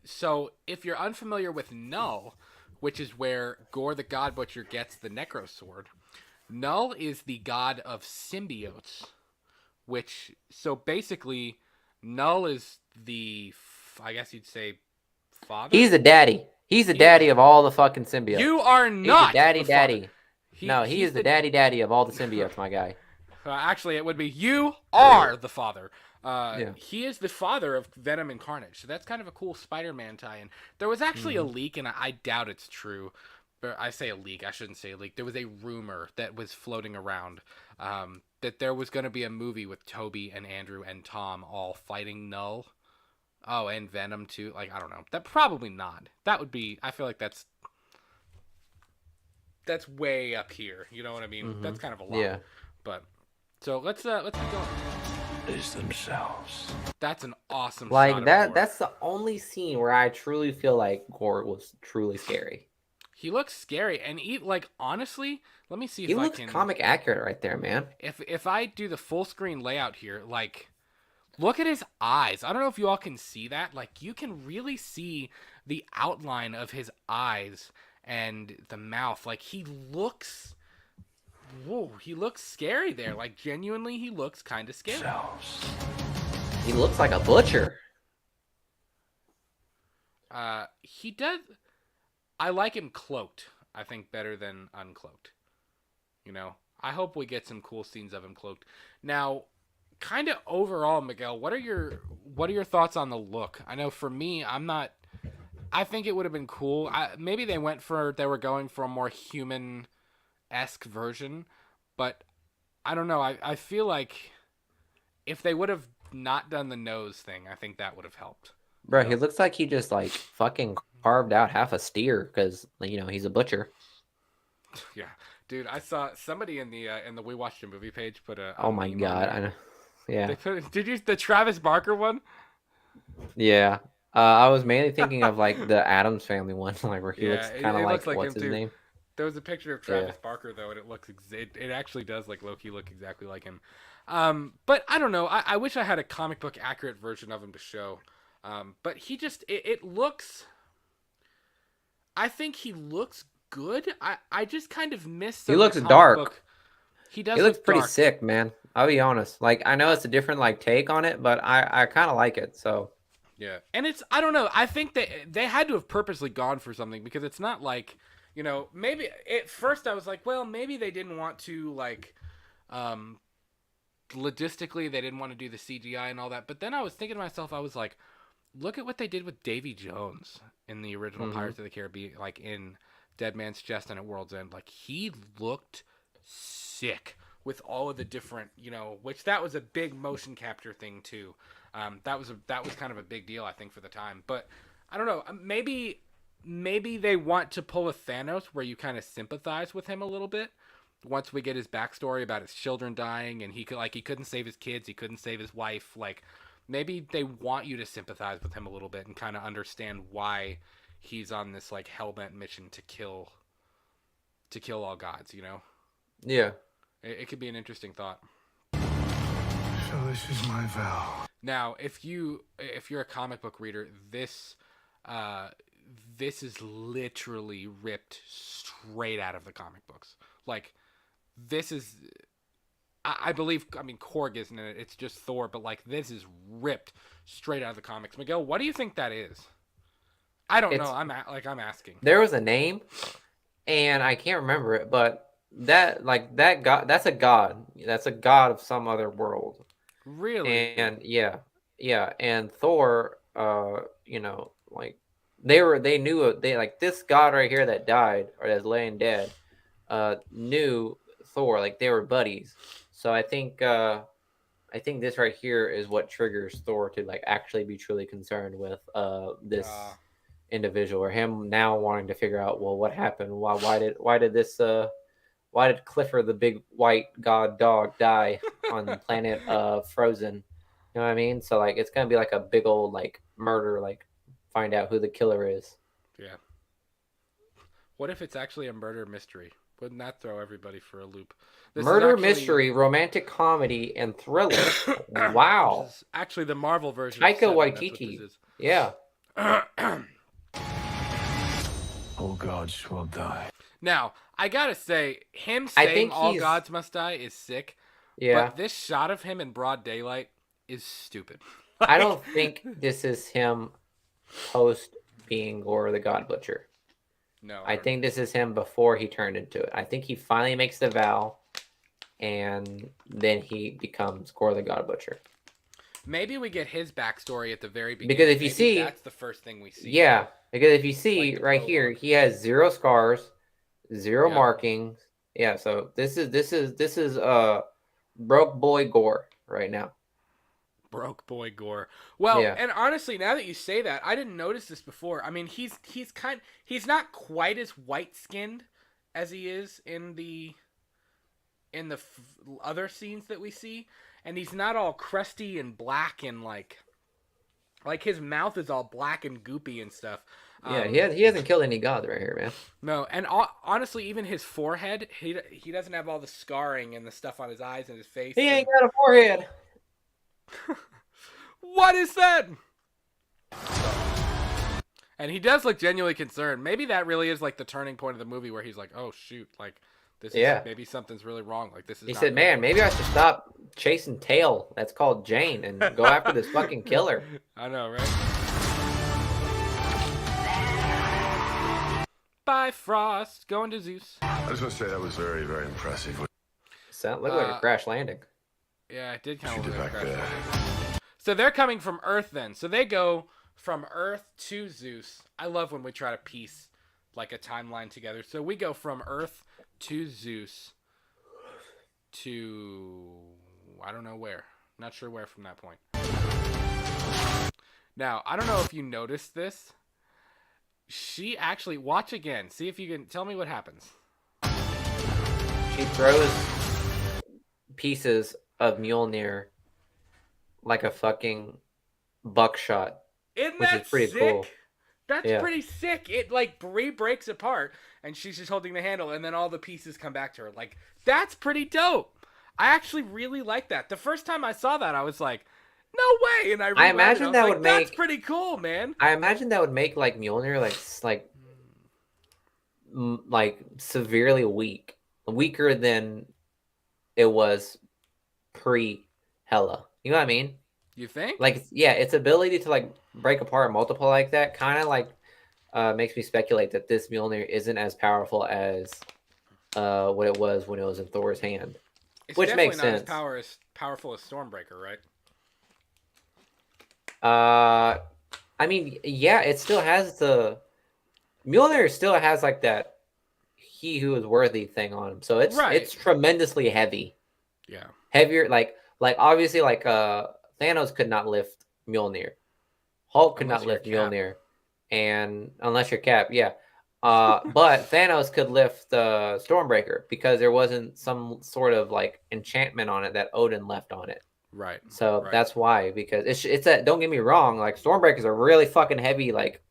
so if you're unfamiliar with Null, which is where Gore the God Butcher gets the Necro Sword, Null is the god of symbiotes, so basically, Null is I guess you'd say, father? He's the daddy. He's the daddy of all the fucking symbiotes. You are not He's the daddy. He is the daddy of all the symbiotes, my guy. Actually, it would be you are the father. Yeah. He is the father of Venom and Carnage, so that's kind of a cool Spider-Man tie-in. There was actually a leak, and I doubt it's true. I say a leak. I shouldn't say a leak. There was a rumor that was floating around that there was going to be a movie with Toby and Andrew and Tom all fighting Null. Oh, and Venom too. Like, I don't know. That probably not. That would be. I feel like that's way up here. You know what I mean? That's kind of a lot. Yeah. But so let's keep going. is themselves. That's an awesome shot Like of that. Gore. That's the only scene where I truly feel like Gore was truly scary. He looks scary, and like honestly, let me see He if I looks can. comic accurate right there, man. If I do the full screen layout here, like, look at his eyes. I don't know if you all can see that. Like, you can really see the outline of his eyes and the mouth. Like, he looks. Whoa, he looks scary there. Like, genuinely, he looks kind of scary. Selves. He looks like a butcher. He does. I like him cloaked. I think better than uncloaked. You know, I hope we get some cool scenes of him cloaked. Now, kind of overall, Miguel, what are your thoughts on the look? I know for me, I'm not. I think it would have been cool. Maybe they were going for a more human-esque version, but I don't know. I feel like if they would have not done the nose thing, I think that would have helped. Bro, he looks like he just like fucking carved out half a steer because he's a butcher. Yeah, dude, I saw somebody in the We Watched a Movie page put a Oh my meme on god, there. I know. Yeah, They put, did you the Travis Barker one? yeah. I was mainly thinking of like the Adams Family one, like where he Yeah, looks kind of it like looks like what's him his too. name? There was a picture of Travis Barker though, and it looks it actually does like Loki look exactly like him. But I don't know. I wish I had a comic book accurate version of him to show. But he just it looks. I think he looks good. I just kind of miss. Some He of the looks comic dark. book. He does. He looks look pretty dark. sick, man. I'll be honest. Like I know it's a different like take on it, but I kind of like it. So Yeah, and I don't know. I think that they had to have purposely gone for something because it's not like, maybe at first I was like, well, maybe they didn't want to like, logistically they didn't want to do the CGI and all that. But then I was thinking to myself, I was like, look at what they did with Davy Jones in the original Pirates of the Caribbean, like in Dead Man's Chest and at World's End. Like he looked sick with all of the different, which that was a big motion capture thing too. That was kind of a big deal, I think, for the time. But I don't know. Maybe they want to pull a Thanos where you kind of sympathize with him a little bit once we get his backstory about his children dying and he couldn't save his kids, he couldn't save his wife. Like maybe they want you to sympathize with him a little bit and kind of understand why he's on this like hellbent mission to kill all gods. yeah. It could be an interesting thought. So this is my vow. Now, if you're a comic book reader, this is literally ripped straight out of the comic books. Like, this is, I believe, Korg isn't in it. It's just Thor, but like this is ripped straight out of the comics. Miguel, what do you think that is? I don't know. I'm asking. There was a name, and I can't remember it, but that god, that's a god. That's a god of some other world. Really? And yeah, and Thor, like they knew like this god right here that died or that's laying dead, knew Thor, like they were buddies. So I think this right here is what triggers Thor to like actually be truly concerned with this individual or him now wanting to figure out, well, what happened? Why did Clifford the big white god dog die on the planet Frozen? You know what I mean? So like it's gonna be like a big old like murder, like find out who the killer is. Yeah. What if it's actually a murder mystery? Wouldn't that throw everybody for a loop? Murder mystery, romantic comedy, and thriller. Wow. This is actually the Marvel version. Taika of Seven, Waititi. Yeah. All gods will die. Now, I gotta say, him I saying think all he's- gods must die is sick. Yeah. But this shot of him in broad daylight is stupid. I don't think this is him post being Gore the God Butcher. No. I think this is him before he turned into it. I think he finally makes the vow, and then he becomes Gore the God Butcher. Maybe we get his backstory at the very beginning. Because if you Maybe see- that's the first thing we see. Yeah, because if you see Like the right here, prologue. he has 0 scars, 0 Yeah. markings. Yeah, so this is broke boy Gore right now. Broke boy Gore. Well, Yeah. and honestly, now that you say that, I didn't notice this before. I mean, he's not quite as white skinned as he is in the other scenes that we see. and he's not all crusty and black and like his mouth is all black and goopy and stuff. Yeah, he hasn't killed any gods right here, man. No, and honestly, even his forehead, he doesn't have all the scarring and the stuff on his eyes and his face. He ain't got a forehead. What is that? And he does look genuinely concerned. Maybe that really is like the turning point of the movie where he's like, "Oh shoot, like this is maybe something's really wrong. Like this is." He not said, good." "Man, maybe I should stop chasing tail. That's called Jane, and go after this fucking killer." I know, right? Bifrost going to Zeus. I just want to say that was very, very impressive. What Sound looked like a crash landing. Yeah, it did kind you of did look like back a crash there. landing. So they're coming from Earth then. So they go from Earth to Zeus. I love when we try to piece like a timeline together. So we go from Earth to Zeus to I don't know where. Not sure where from that point. Now, I don't know if you noticed this. She actually watch again. See if you can tell me what happens. She throws pieces of Mjolnir like a fucking buckshot. Isn't Which that is pretty sick? cool. That's Yeah. pretty sick. It like breaks apart, and she's just holding the handle, and then all the pieces come back to her. Like that's pretty dope. I actually really like that. The first time I saw that, I was like, "No way!" And I imagine it, I was that like, would that's make- pretty cool, man. I imagine that would make like Mjolnir like severely weaker than it was pre Hela. You know what I mean? You think? Like its ability to like break apart and multiply like that kind of like makes me speculate that this Mjolnir isn't as powerful as what it was when it was in Thor's hand. It's Which definitely makes not sense. as powerful as Stormbreaker, right? I mean, yeah, it still has the Mjolnir still has like that he who is worthy thing on him. So it's tremendously heavy. Yeah. Heavier like obviously like Thanos could not lift Mjolnir. Hulk could Unless not you're lift Cap. Mjolnir. And unless you're Cap, yeah. But Thanos could lift Stormbreaker because there wasn't some sort of like enchantment on it that Odin left on it. Right. So right. that's why, because it's that. Don't get me wrong, like Stormbreaker is a really fucking heavy like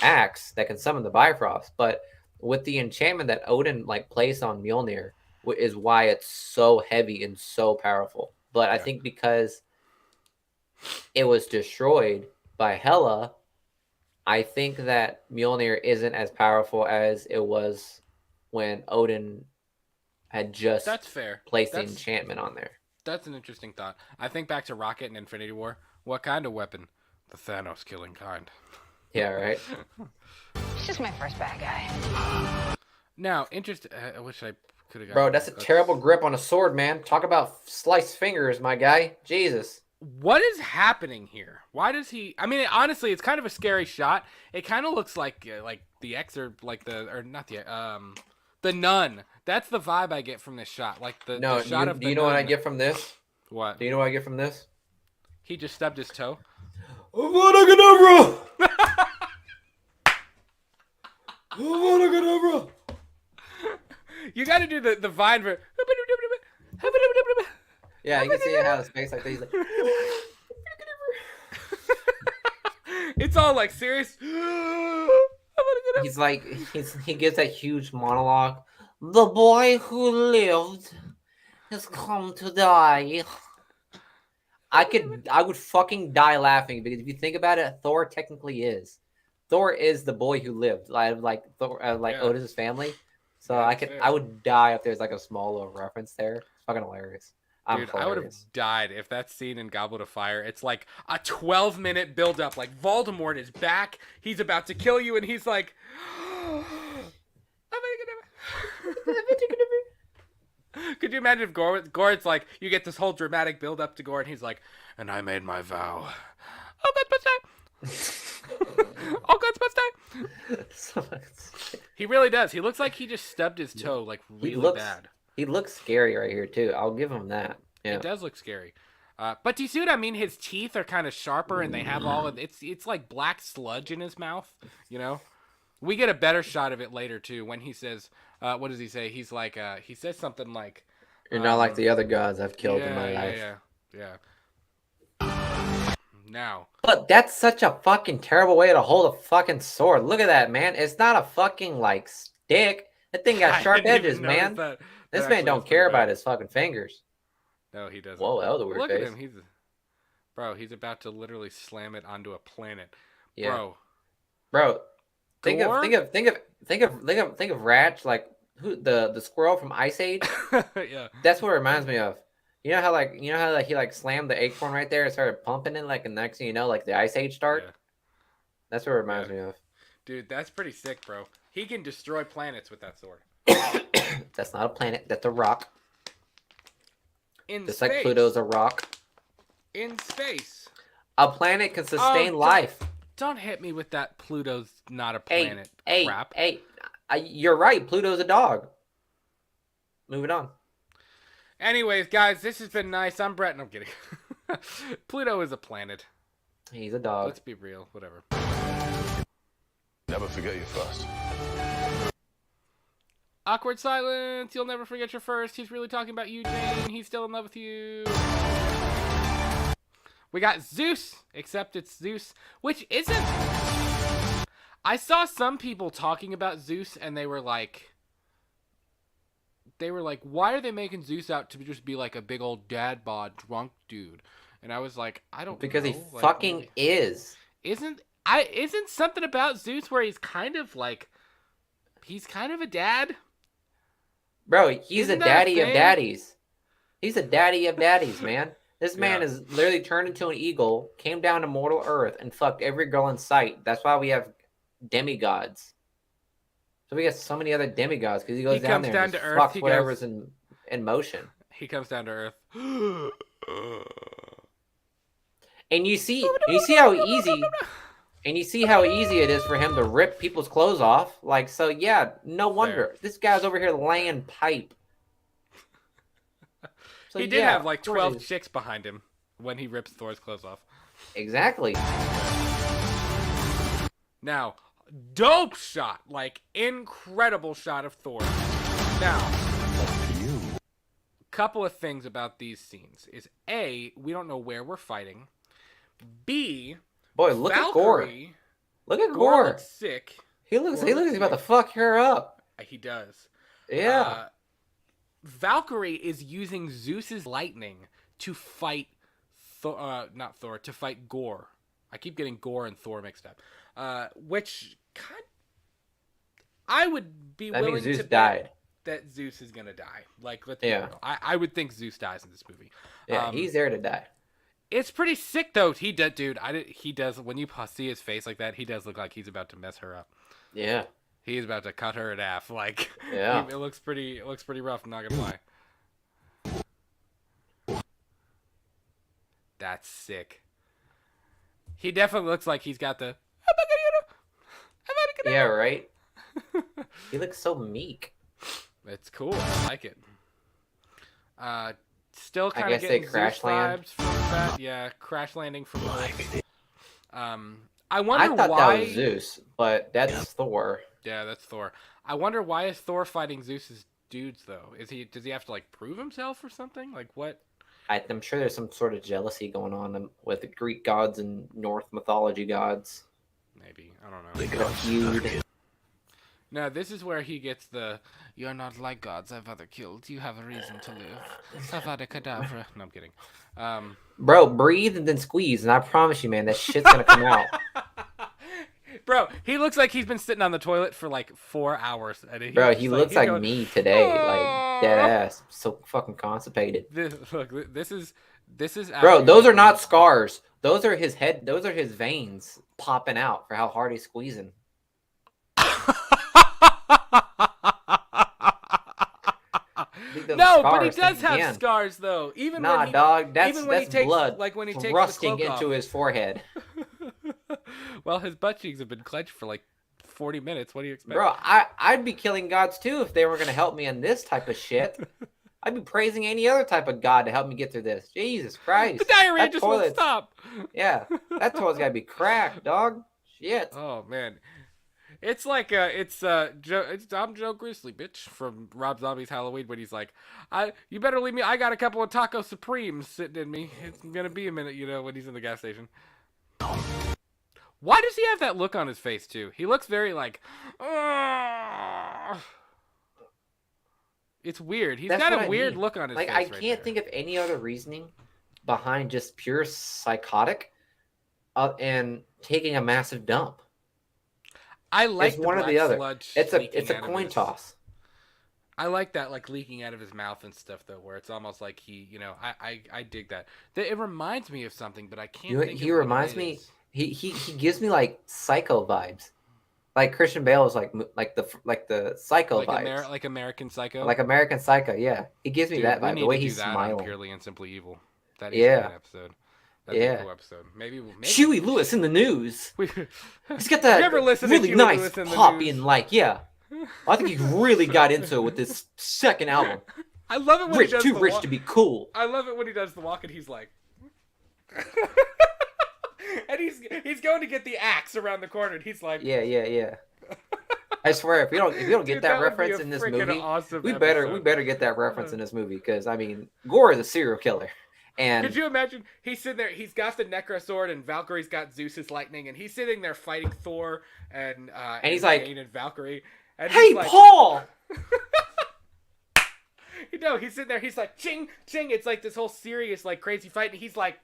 axe that can summon the Bifrost, but with the enchantment that Odin like placed on Mjolnir is why it's so heavy and so powerful. But I think because it was destroyed by Hela, I think that Mjolnir isn't as powerful as it was when Odin had just That's fair. placed the That's- enchantment on there. That's an interesting thought. I think back to Rocket and Infinity War. What kind of weapon? The Thanos killing kind. Yeah, right. He's just my first bad guy. Now, I wish I could have got. Bro, that's a terrible grip on a sword, man. Talk about sliced fingers, my guy. Jesus. What is happening here? Why does he? I mean, honestly, it's kind of a scary shot. It kind of looks like the X or like not the Nun. That's the vibe I get from this shot. Like the shot of the do you know what I Nun. get from this? What? Do you know what I get from this? He just stubbed his toe. Avada Kedavra! You got to do the vine for. Yeah, you can see how his face like that. He's like, It's all like serious. he's like, he gives that huge monologue. The boy who lived has come to die. I would fucking die laughing because if you think about it, Thor technically is. Thor is the boy who lived, like Thor, like Yeah. Otis's family. So Yeah, I would die if there's like a small little reference there. It's fucking hilarious. Dude, I would have died if that scene in Goblet of Fire. It's like a 12-minute build-up. Like Voldemort is back. He's about to kill you, and he's like, Could you imagine if Gore's like, you get this whole dramatic build-up to Gore, and he's like, and I made my vow. Oh, God, must die. Oh, God, must die. He really does. He looks like he just stubbed his toe, like really bad. He looks scary right here too. I'll give him that. Yeah. It does look scary. But do you see what I mean? His teeth are kind of sharper, and they have all of it's like black sludge in his mouth. You know, we get a better shot of it later too when he says, "What does he say?" He's like, he says something like, You're not like the other gods I've killed in my life. Yeah. Yeah. Now. But that's such a fucking terrible way to hold a fucking sword. Look at that, man. It's not a fucking like stick. That thing got I sharp didn't even edges, notice man. that. This That man actually don't is pretty care about bad. his fucking fingers. No, he doesn't. Whoa, that was a weird Look face. at him. He's about to literally slam it onto a planet. Yeah. Bro. Think of Ratch, like who the squirrel from Ice Age. Yeah. That's what it reminds me of. You know how he like slammed the acorn right there and started pumping it, like, and next thing you know, like the Ice Age start. Yeah. That's what it reminds me of. Dude, that's pretty sick, bro. He can destroy planets with that sword. That's not a planet. That's a rock. In Just space. like Pluto's a rock. In space. A planet can sustain Oh, life. Don't hit me with that Pluto's not a planet crap. You're right. Pluto's a dog. Moving on. Anyways, guys, this has been nice. I'm Brett, and I'm kidding. Pluto is a planet. He's a dog. Let's be real. Whatever. Never forget your first. Awkward silence. You'll never forget your first. He's really talking about you, Jane. He's still in love with you. We got Zeus, except it's Zeus, which isn't. I saw some people talking about Zeus, and they were like, why are they making Zeus out to just be like a big old dad bod drunk dude? And I was like, I don't because know. he fucking is. Isn't something about Zeus where he's kind of a dad? Bro, he's Isn't a that daddy of thing? daddies. He's a daddy of daddies, man. This man is literally turned into an eagle, came down to mortal earth, and fucked every girl in sight. That's why we have demigods. So we got so many other demigods, because he goes down there and just fucks whatever's in motion. He comes down to earth. And you see how easy it is for him to rip people's clothes off. Like, so yeah, no wonder. This guy's over here laying pipe. So, he did have like of course 12 chicks behind him when he rips Thor's clothes off. Exactly. Now, dope shot, like incredible shot of Thor. Now, couple of things about these scenes is A, we don't know where we're fighting. B, boy, look at Gore. Look at Gore Gore. looks sick. He looks like he's about to fuck her up. He does. Yeah. Valkyrie is using Zeus's lightning to fight to fight Gore. I keep getting Gore and Thor mixed up. Which I would be That willing means Zeus to died. bet that Zeus is gonna die. Like, let's be real. I would think Zeus dies in this movie. Yeah, he's there to die. It's pretty sick though. He does, dude. He does. When you see his face like that, he does look like he's about to mess her up. Yeah. He's about to cut her in half. Like, yeah. It looks pretty rough. I'm not gonna lie. That's sick. He definitely looks like he's got the. Yeah, right. He looks so meek. It's cool. I like it. Still kind of I guess they getting crash Zeus land. vibes from that. Yeah, crash landing from Earth. I wonder I thought why. that was Zeus, but that's Thor. Yeah, that's Thor. I wonder why is Thor fighting Zeus's dudes though? Does he have to like prove himself or something? Like what? I'm sure there's some sort of jealousy going on with the Greek gods and Norse mythology gods. Maybe, I don't know. The feud. No, this is where he gets the "You're not like gods I've other killed. You have a reason to live." Avada Kedavra. No, I'm kidding. Bro, breathe and then squeeze, and I promise you, man, that shit's gonna come out. Bro, he looks like he's been sitting on the toilet for like 4 hours. And he looks like me today, like dead ass, so fucking constipated. This is. Bro, those are not scars. Those are his head. Those are his veins popping out for how hard he's squeezing. No, but he does have scars though. Even nah, when he, dog, that's even when that's he takes, blood like when he takes thrusting the cloak into off. his forehead. Well, his butt cheeks have been clenched for like 40 minutes. What do you expect? Bro, I'd be killing gods too if they were gonna help me in this type of shit. I'd be praising any other type of god to help me get through this. Jesus Christ. The diarrhea just won't stop. Yeah, that toilet's gotta be cracked, dog. Shit. Oh man. It's like I'm Joe Grizzly, bitch, from Rob Zombie's Halloween, when he's like, you better leave me. I got a couple of taco supremes sitting in me. It's gonna be a minute, when he's in the gas station. Why does he have that look on his face too? He looks very like, "Ugh." It's weird. He's That's got what a I weird mean. look on his Like face. I right can't there. think of any other reasoning behind just pure psychotic and taking a massive dump. I like It's the one or black the other. sludge. It's a leaking out of coin his- toss. I like that, like leaking out of his mouth and stuff, though, where it's almost like he, I dig that. It reminds me of something, but I can't. Think He of what reminds it me. is. He gives me like Psycho vibes. Like Christian Bale is like the Psycho like vibes. like American Psycho. Like American Psycho, yeah. He gives me Dude, that we vibe. need The way to do he's that on smiling. Purely and Simply Evil. That is a Yeah. great episode. That'd be Yeah. a cool episode. Maybe. Huey Lewis in the news. We, He's got that You ever listen to really Huey nice Lewis in the pop news? in, like, yeah. I think he really got into it with this second album. I love it when Rich, he does too the rich walk. to be cool. I love it when he does the walk and he's like, and he's going to get the axe around the corner and he's like, Yeah. I swear, if you don't get Dude, that would be reference a in this freaking movie, awesome we episode. better get that reference in this movie because I mean, Gore is a serial killer, and Could you imagine? He's sitting there. He's got the Necro sword, and Valkyrie's got Zeus's lightning, and he's sitting there fighting Thor and he's like, Jane and Valkyrie. And hey, he's like, Paul. He's sitting there. He's like, ching, ching. It's like this whole serious, like crazy fight, and he's like,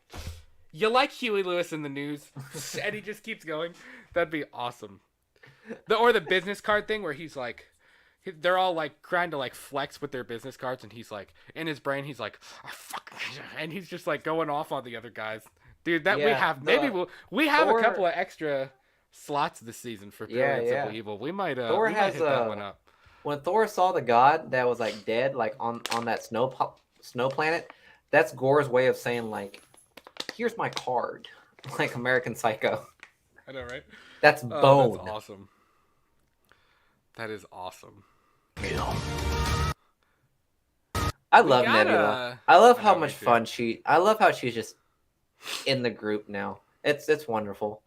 you like Huey Lewis in the news, and he just keeps going. That'd be awesome. Or the business card thing where he's like, they're all like trying to like flex with their business cards, and he's like, in his brain, he's like, oh, fuck, and he's just like going off on the other guys. Dude, that we Yeah, have we have Thor- a couple of extra slots this season for Purely and Simply Evil. We might Thor we might has hit that one up. When Thor saw the god that was like dead, like on that snow planet, that's Gore's way of saying like, here's my card, like American Psycho. I know, right? That's Oh, bone. that's awesome. That is awesome. Kill. I love gotta- Nebula. I love I how know, much me too. fun I love how she's just in the group now. It's wonderful.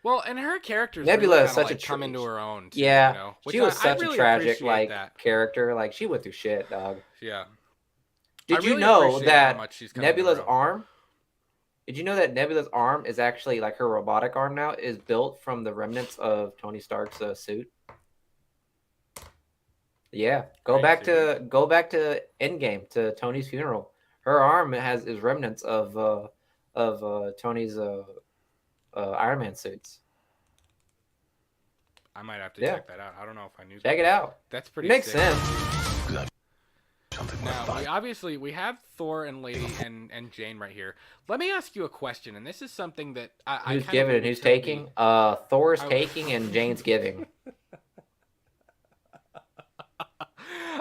Well, and her character's Nebula really is such like a come into her own. Too, Yeah, which she was I such really a tragic appreciate like that. character. Like she went through shit, dog. Yeah. Did I you really know appreciate how that much she's come into Nebula's her own. arm? Did you know that Nebula's arm is actually like her robotic arm now is built from the remnants of Tony Stark's suit? Yeah, Are you go back to Endgame to Tony's funeral. Her arm is remnants of Tony's Iron Man suits. I might have to Yeah. check that out. I don't know if I knew Check that. it out. That's pretty Makes sick. sense. Something worth Now, fighting. we have Thor and Lady and Jane right here. Let me ask you a question, and this is something that I Who's kinda giving and waited who's till the- taking? Thor's I- taking and Jane's giving.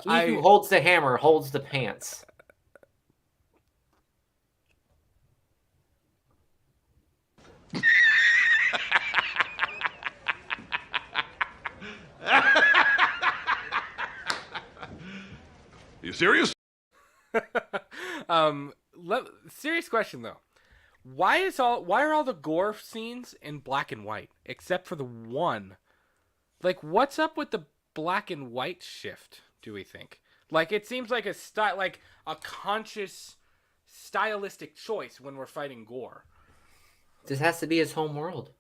He I- who holds the hammer holds the pants. You serious? Serious question though. Why are all the gore scenes in black and white except for the one? Like, what's up with the black and white shift? Do we think? Like, it seems like a conscious stylistic choice when we're fighting gore. This has to be his home world.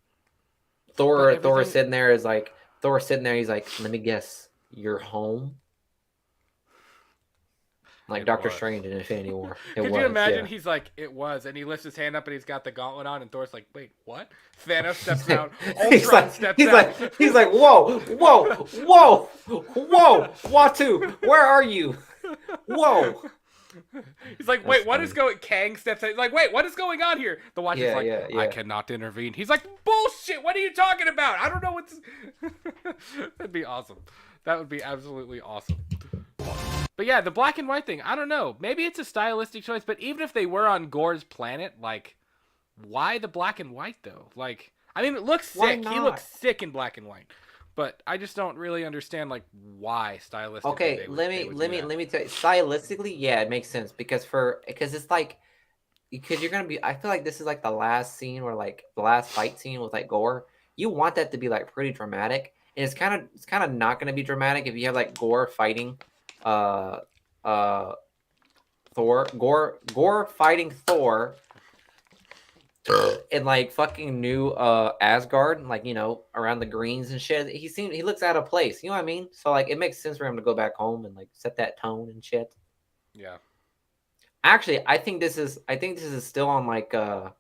But Thor everything- sitting there is like Thor sitting there. He's like, let me guess, you're home. Like It Doctor was. Strange in Infinity War. It Could was, you imagine? yeah. He's like, it was, and he lifts his hand up and he's got the gauntlet on, and Thor's like, wait, what? Thanos steps out. Ultron steps out. he's like, whoa, Watu, where are you? Whoa. He's like, wait, what is going? Kang steps out. He's like, wait, what is going on here? The Watcher's Yeah, like, yeah, I yeah. cannot intervene. He's like, bullshit. What are you talking about? I don't know what's. That'd be awesome. That would be absolutely awesome. But yeah, the black and white thing, I don't know. Maybe it's a stylistic choice, but even if they were on Gore's planet, like, why the black and white though? Like, I mean, it looks Why sick. He not? looks sick in black and white. But I just don't really understand like why stylistically. Okay, they would let do me that. tell you. Stylistically, yeah, it makes sense because it's like because you're gonna be. I feel like this is like the last scene where like the last fight scene with like Gore. you want that to be like pretty dramatic, and it's kind of not going to be dramatic if you have like Gore fighting, uh, Gore fighting Thor in like fucking new Asgard, like around the greens and shit. He looks out of place. You know what I mean? So like it makes sense for him to go back home and like set that tone and shit. Yeah. Actually, I think this is still on like I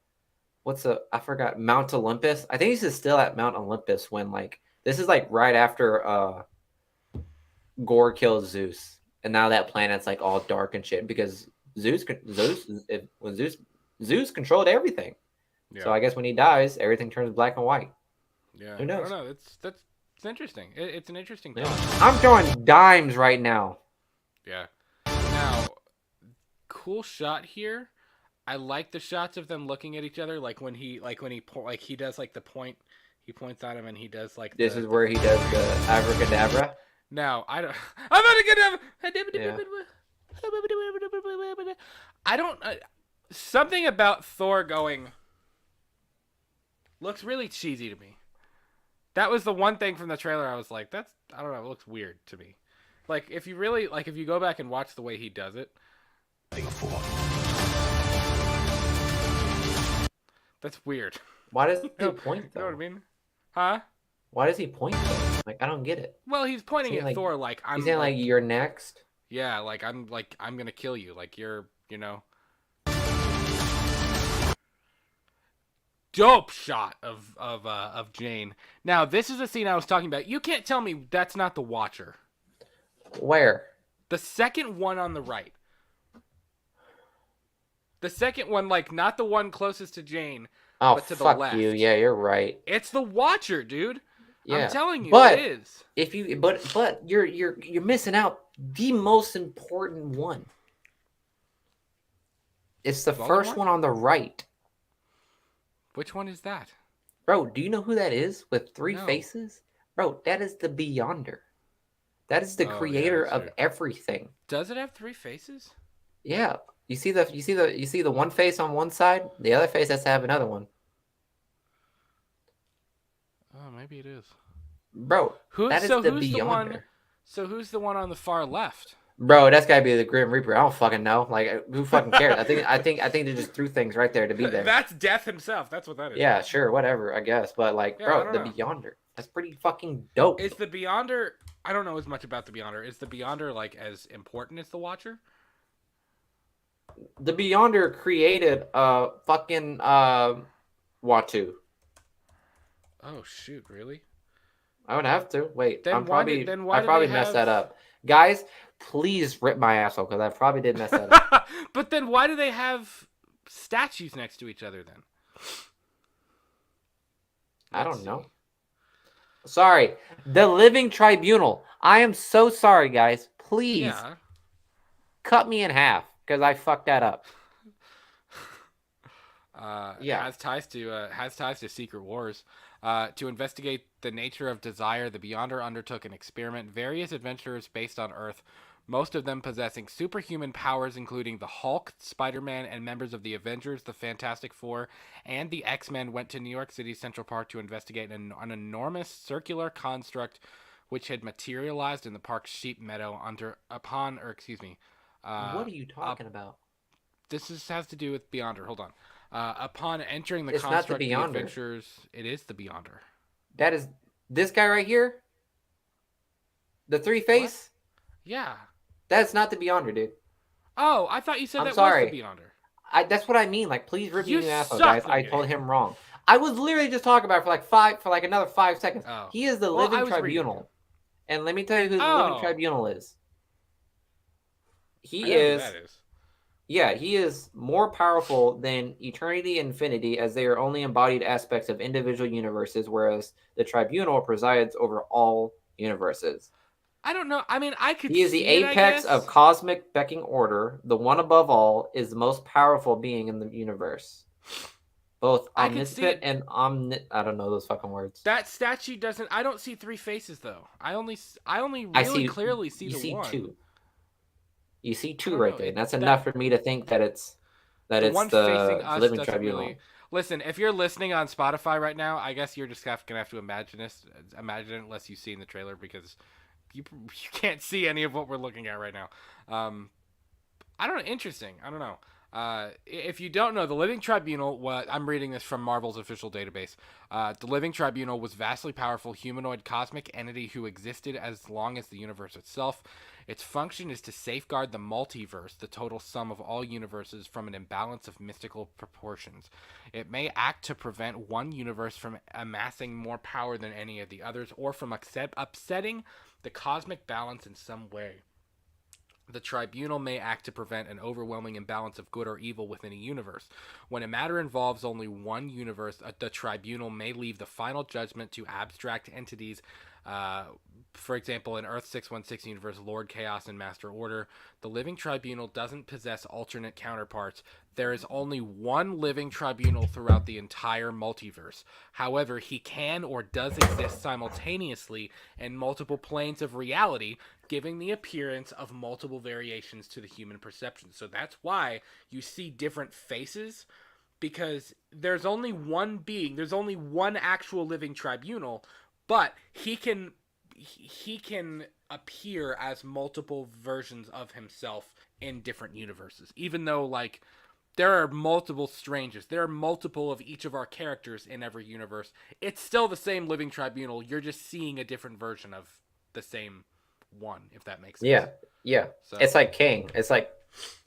forgot, Mount Olympus. I think this is still at Mount Olympus when like this is like right after Gore kills Zeus, and now that planet's like all dark and shit because Zeus controlled everything. Yeah. So I guess when he dies, everything turns black and white. Yeah. Who knows? I don't know. It's interesting. It's an interesting Yeah. thought. I'm throwing dimes right now. Yeah. Now, cool shot here. I like the shots of them looking at each other, like when he does like the point. He points at him and he does like. This is where he does the abracadabra. Now I don't. I'm gonna get him. Yeah. I don't. Something about Thor going looks really cheesy to me. That was the one thing from the trailer I was like, that's, I don't know, it looks weird to me. Like if you go back and watch the way he does it, that's weird. Why does he point You know though? what I mean? Huh? Why does he point though? Like I don't get it. Well, he's pointing He's at like- Thor like I'm. He's saying like you're next. Yeah, like I'm gonna kill you. Like you're, dope shot of Jane. Now this is a scene I was talking about. You can't tell me that's not the Watcher. Where? The second one on the right. The second one, like not the one closest to Jane, Oh but to the fuck left. you! Yeah, you're right. It's the Watcher, dude. Yeah. I'm telling you, But it is. if you but you're missing out the most important one. It's the first Voldemort? one on the right. Which one is that? Bro, do you know who that is with three No. faces? Bro, that is the Beyonder. That is the Oh, yeah, creator that's of true. everything. Does it have three faces? Yeah. You see the one face on one side, the other face has to have another one. Oh, maybe it is. Bro, that is the Beyonder. Who's the one on the far left? Bro, that's gotta be the Grim Reaper. I don't fucking know. Like, who fucking cares? I think they just threw things right there to be there. That's Death himself. That's what that is. Yeah, sure, whatever, I guess. But like, Yeah, I bro, don't the know. Beyonder. That's pretty fucking dope. Is the Beyonder? I don't know as much about the Beyonder. Is the Beyonder like as important as the Watcher? The Beyonder created fucking Watu. Oh shoot! Really? I would have to wait. Then I'm why probably did- then why I do probably they messed have- that up, guys. Please rip my asshole because I probably did mess that up. But then why do they have statues next to each other then? I Let's don't know. see. Sorry, the Living Tribunal. I am so sorry, guys. Please Yeah. cut me in half because I fucked that up. Yeah. Has ties to Secret Wars. To investigate the nature of desire, the Beyonder undertook an experiment. Various adventurers based on Earth, most of them possessing superhuman powers, including the Hulk, Spider-Man, and members of the Avengers, the Fantastic Four, and the X-Men, went to New York City's Central Park to investigate an enormous circular construct which had materialized in the park's sheep meadow What are you talking about? has to do with Beyonder. Hold on. Upon entering the It's not the construct, the Beyonder. adventurers... It is the Beyonder. That is this guy right here. The three face. Yeah. That's not the Beyonder, dude. Oh, I thought you said I'm that sorry. was the Beyonder. That's what I mean. Like, please rip me You in the asshole, suck, guys. I Luke. told him wrong. I was literally just talking about it for like another 5 seconds. Oh. He is the Well, I Living was reading. Tribunal, and let me tell you who the Oh. Living Tribunal is. He I know who is. that is. Yeah, he is more powerful than Eternity and Infinity, as they are only embodied aspects of individual universes, whereas the Tribunal presides over all universes. I don't know. I mean, I could He is the see it, I apex guess. of cosmic becking order. The one above all is the most powerful being in the universe. Both I could see omnipotent and I don't know those fucking words. That statue doesn't... I don't see three faces, though. I only I really clearly see you the see one. two. You see I two don't right know. there. And that's That- enough for me to think that it's The one facing us Living doesn't Tribunal. really... Listen, if you're listening on Spotify right now, I guess you're just gonna have to imagine it unless you've seen the trailer, because you can't see any of what we're looking at right now. I don't know. Interesting. I don't know. If you don't know, the Living Tribunal, I'm reading this from Marvel's official database. The Living Tribunal was vastly powerful humanoid cosmic entity who existed as long as the universe itself. Its function is to safeguard the multiverse, the total sum of all universes, from an imbalance of mystical proportions. It may act to prevent one universe from amassing more power than any of the others, or from upsetting the cosmic balance in some way. The tribunal may act to prevent an overwhelming imbalance of good or evil within a universe. When a matter involves only one universe, the tribunal may leave the final judgment to abstract entities. For example, in Earth 616 universe, Lord Chaos and Master Order. The Living Tribunal doesn't possess alternate counterparts. There is only one Living Tribunal throughout the entire multiverse. However, he can or does exist simultaneously in multiple planes of reality, giving the appearance of multiple variations to the human perception. So that's why you see different faces, because there's only one being, there's only one actual Living Tribunal, but he can appear as multiple versions of himself in different universes. Even though, like, there are multiple Strangers, there are multiple of each of our characters in every universe, it's still the same Living Tribunal. You're just seeing a different version of the same one, if that makes sense. Yeah. So, It's like Kang. It's like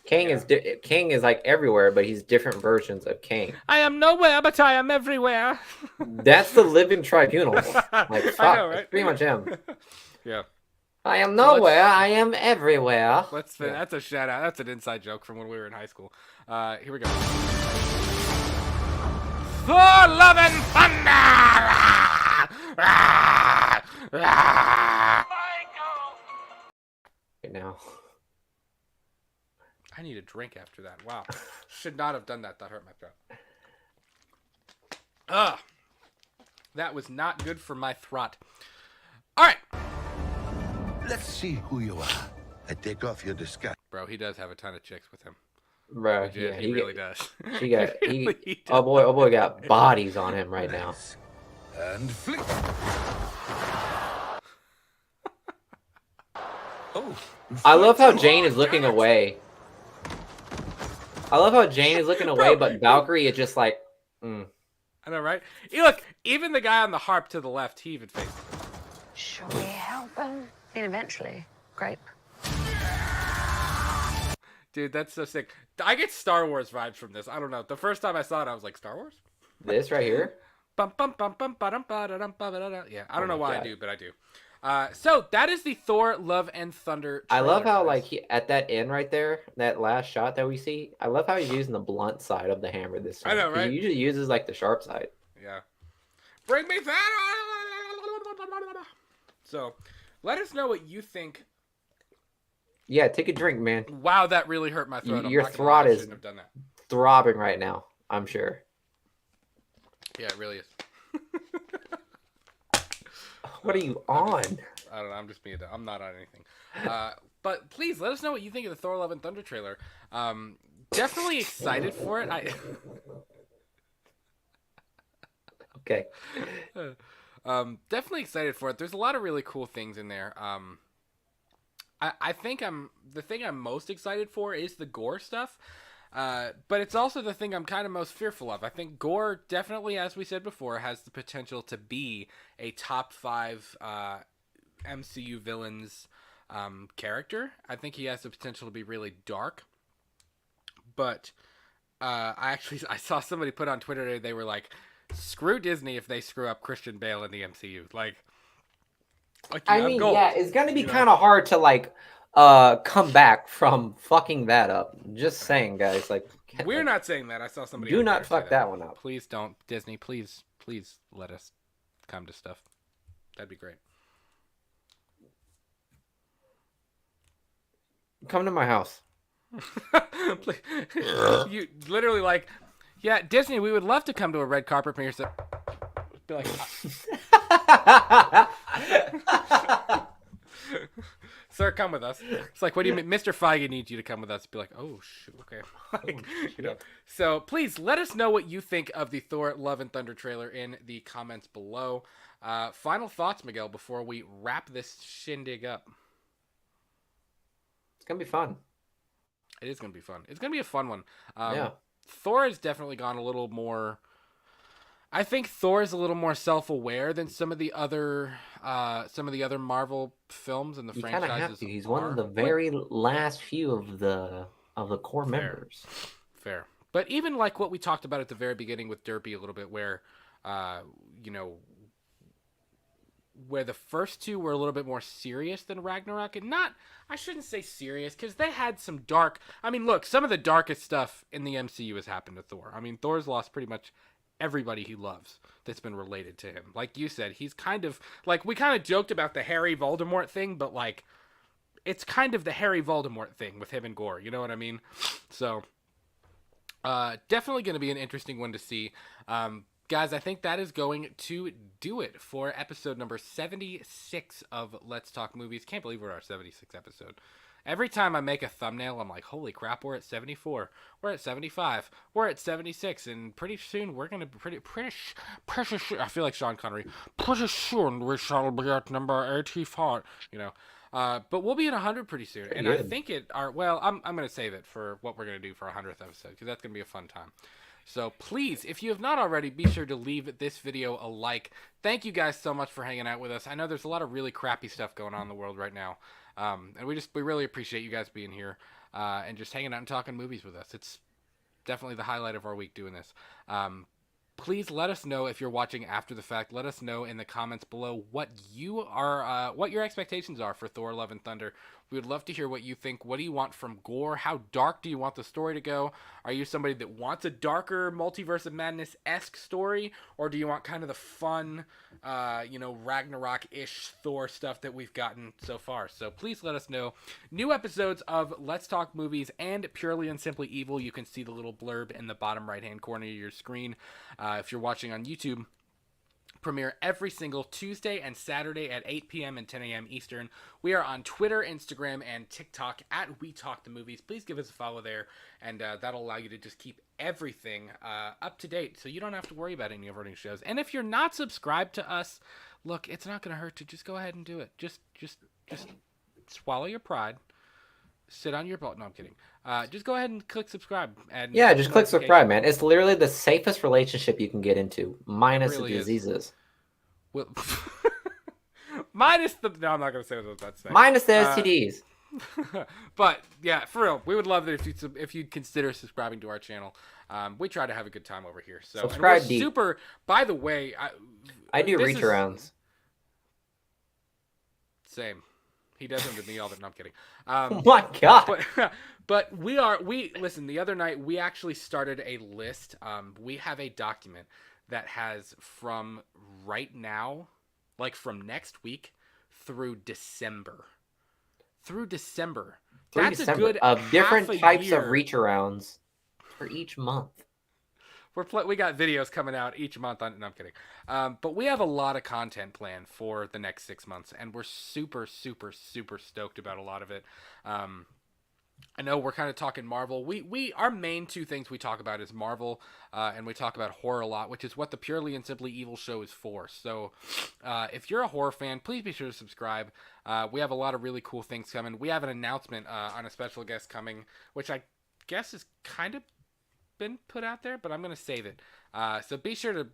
Kang Kang is like everywhere, but he's different versions of Kang. I am nowhere, but I am everywhere. That's the Living Tribunal. Like, fuck, I know, right? it's pretty much him. Yeah. I am nowhere. I am everywhere. That's a shout out. That's an inside joke from when we were in high school. Here we go. Thor, Love and Thunder. Right now. I need a drink after that. Wow. Should not have done that. That hurt my throat. Ugh. That was not good for my throat. All right. Let's see who you are. I take off your disguise. Bro, he does have a ton of chicks with him. Bro, Legit, yeah, he really does. He Really oh boy got bodies on him right now. And flick. Oh. I love how Jane is looking away. But Valkyrie is just like, I know, right? Look, even the guy on the harp to the left, he even faced. Shall we help them? And eventually, grape. Dude, that's so sick. I get Star Wars vibes from this. I don't know. The first time I saw it, I was like, Star Wars? this right here. Bum, bum, bum, bum, ba-dum, ba-da-dum, ba-da-da. Yeah, I don't know why God. I do, but I do. So that is the Thor Love and Thunder I trailer, love how guys. like he at that end right there, that last shot that we see. I love how he's using the blunt side of the hammer this time. I know, right? He usually uses like the sharp side. Yeah. Bring me that. So, let us know what you think. Yeah, take a drink, man. Wow, that really hurt my throat. I'm Your not gonna lie, throat I is- shouldn't have done that. Throbbing right now, I'm sure. Yeah, it really is. What are you on? I don't know. I'm just being. I'm not on anything. But please let us know what you think of the Thor: Love and Thunder trailer. Definitely excited for it. Okay. Definitely excited for it. There's a lot of really cool things in there. I think the thing I'm most excited for is the gore stuff. But it's also the thing I'm kind of most fearful of. I think gore definitely, as we said before, has the potential to be a top 5 MCU villains character. I think he has the potential to be really dark. But I saw somebody put on Twitter today, they were like, screw Disney if they screw up Christian Bale in the MCU. Like I mean, yeah, it's gonna be kind of hard to like come back from fucking that up. Just saying, guys. Like, we're not saying that. I saw somebody. Do on not Twitter fuck say that one up. Please don't, Disney. Please let us come to stuff. That'd be great. Come to my house. You literally like, yeah, Disney. We would love to come to a red carpet premiere. So, be like, Sir, come with us. It's like, what do you mean? Mr. Feige needs you to come with us. Be like, oh, shoot, okay. Like, you know. So please let us know what you think of the Thor Love and Thunder trailer in the comments below. Final thoughts, Miguel, before we wrap this shindig up. It's going to be fun. It is going to be fun. It's going to be a fun one. Yeah. Thor has definitely gone a little more... I think Thor is a little more self-aware than some of the other Marvel films and the You kind of franchises. have to. He's one of the very last few of the core members. Fair. But even like what we talked about at the very beginning with Derpy a little bit, where, you know, where the first two were a little bit more serious than Ragnarok, and I shouldn't say serious, because they had some dark, I mean, look, some of the darkest stuff in the MCU has happened to Thor. I mean, Thor's lost pretty much everybody he loves that's been related to him. Like you said, he's kind of, like, we kind of joked about the Harry Voldemort thing, but, like, it's kind of the Harry Voldemort thing with him and Gore, you know what I mean? So, definitely going to be an interesting one to see. Guys, I think that is going to do it for episode number 76 of Let's Talk Movies. Can't believe we're our 76th episode. Every time I make a thumbnail, I'm like, holy crap, we're at 74. We're at 75. We're at 76. And pretty soon, we're going to be pretty soon, I feel like Sean Connery. Pretty soon, we shall be at number 85, you know. But we'll be at 100 pretty soon. And I think I'm going to save it for what we're going to do for our 100th episode, because that's going to be a fun time. So please, if you have not already, be sure to leave this video a like. Thank you guys so much for hanging out with us. I know there's a lot of really crappy stuff going on in the world right now. And we really appreciate you guys being here and just hanging out and talking movies with us. It's definitely the highlight of our week doing this. Please let us know if you're watching after the fact. Let us know in the comments below what your expectations are for Thor: Love and Thunder. We would love to hear what you think. What do you want from Gore? How dark do you want the story to go? Are you somebody that wants a darker Multiverse of Madness-esque story? Or do you want kind of the fun, Ragnarok-ish Thor stuff that we've gotten so far? So please let us know. New episodes of Let's Talk Movies and Purely and Simply Evil. You can see the little blurb in the bottom right-hand corner of your screen. If you're watching on YouTube, premiere every single Tuesday and Saturday at 8 p.m. and 10 a.m. Eastern. We are on Twitter, Instagram, and TikTok at We Talk the Movies. Please give us a follow there, and that'll allow you to just keep everything up to date, so you don't have to worry about any of our new shows. And if you're not subscribed to us, look, it's not going to hurt to just go ahead and do it. Just swallow your pride. Sit on your butt. No, I'm kidding. Just go ahead and click subscribe. And yeah, just click subscribe, man. It's literally the safest relationship you can get into, minus really the diseases. Well, minus the... No, I'm not going to say what I was about to say. Minus the STDs. But, yeah, for real, we would love it if you'd consider subscribing to our channel. We try to have a good time over here. So, subscribe deep. Super... By the way... I do reach-arounds. Same. He does them to me all the... No, I'm kidding. Oh my God. But listen, the other night, we actually started a list. We have a document that has from right now, like from next week, through December. That's a good of different types year. Of reach-arounds for each month. We got videos coming out each month. No, I'm kidding. But we have a lot of content planned for the next 6 months, and we're super, super, super stoked about a lot of it. I know we're kind of talking Marvel. Our main two things we talk about is Marvel, and we talk about horror a lot, which is what the Purely and Simply Evil show is for. So if you're a horror fan, please be sure to subscribe. We have a lot of really cool things coming. We have an announcement on a special guest coming, which I guess is kind of been put out there, but I'm going to save it. So be sure to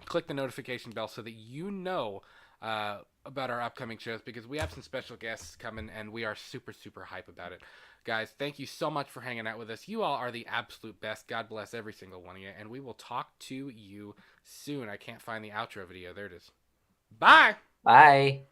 click the notification bell so that you know about our upcoming shows, because we have some special guests coming, and we are super, super hype about it. Guys, thank you so much for hanging out with us. You all are the absolute best. God bless every single one of you, and we will talk to you soon. I can't find the outro video. There it is. Bye! Bye!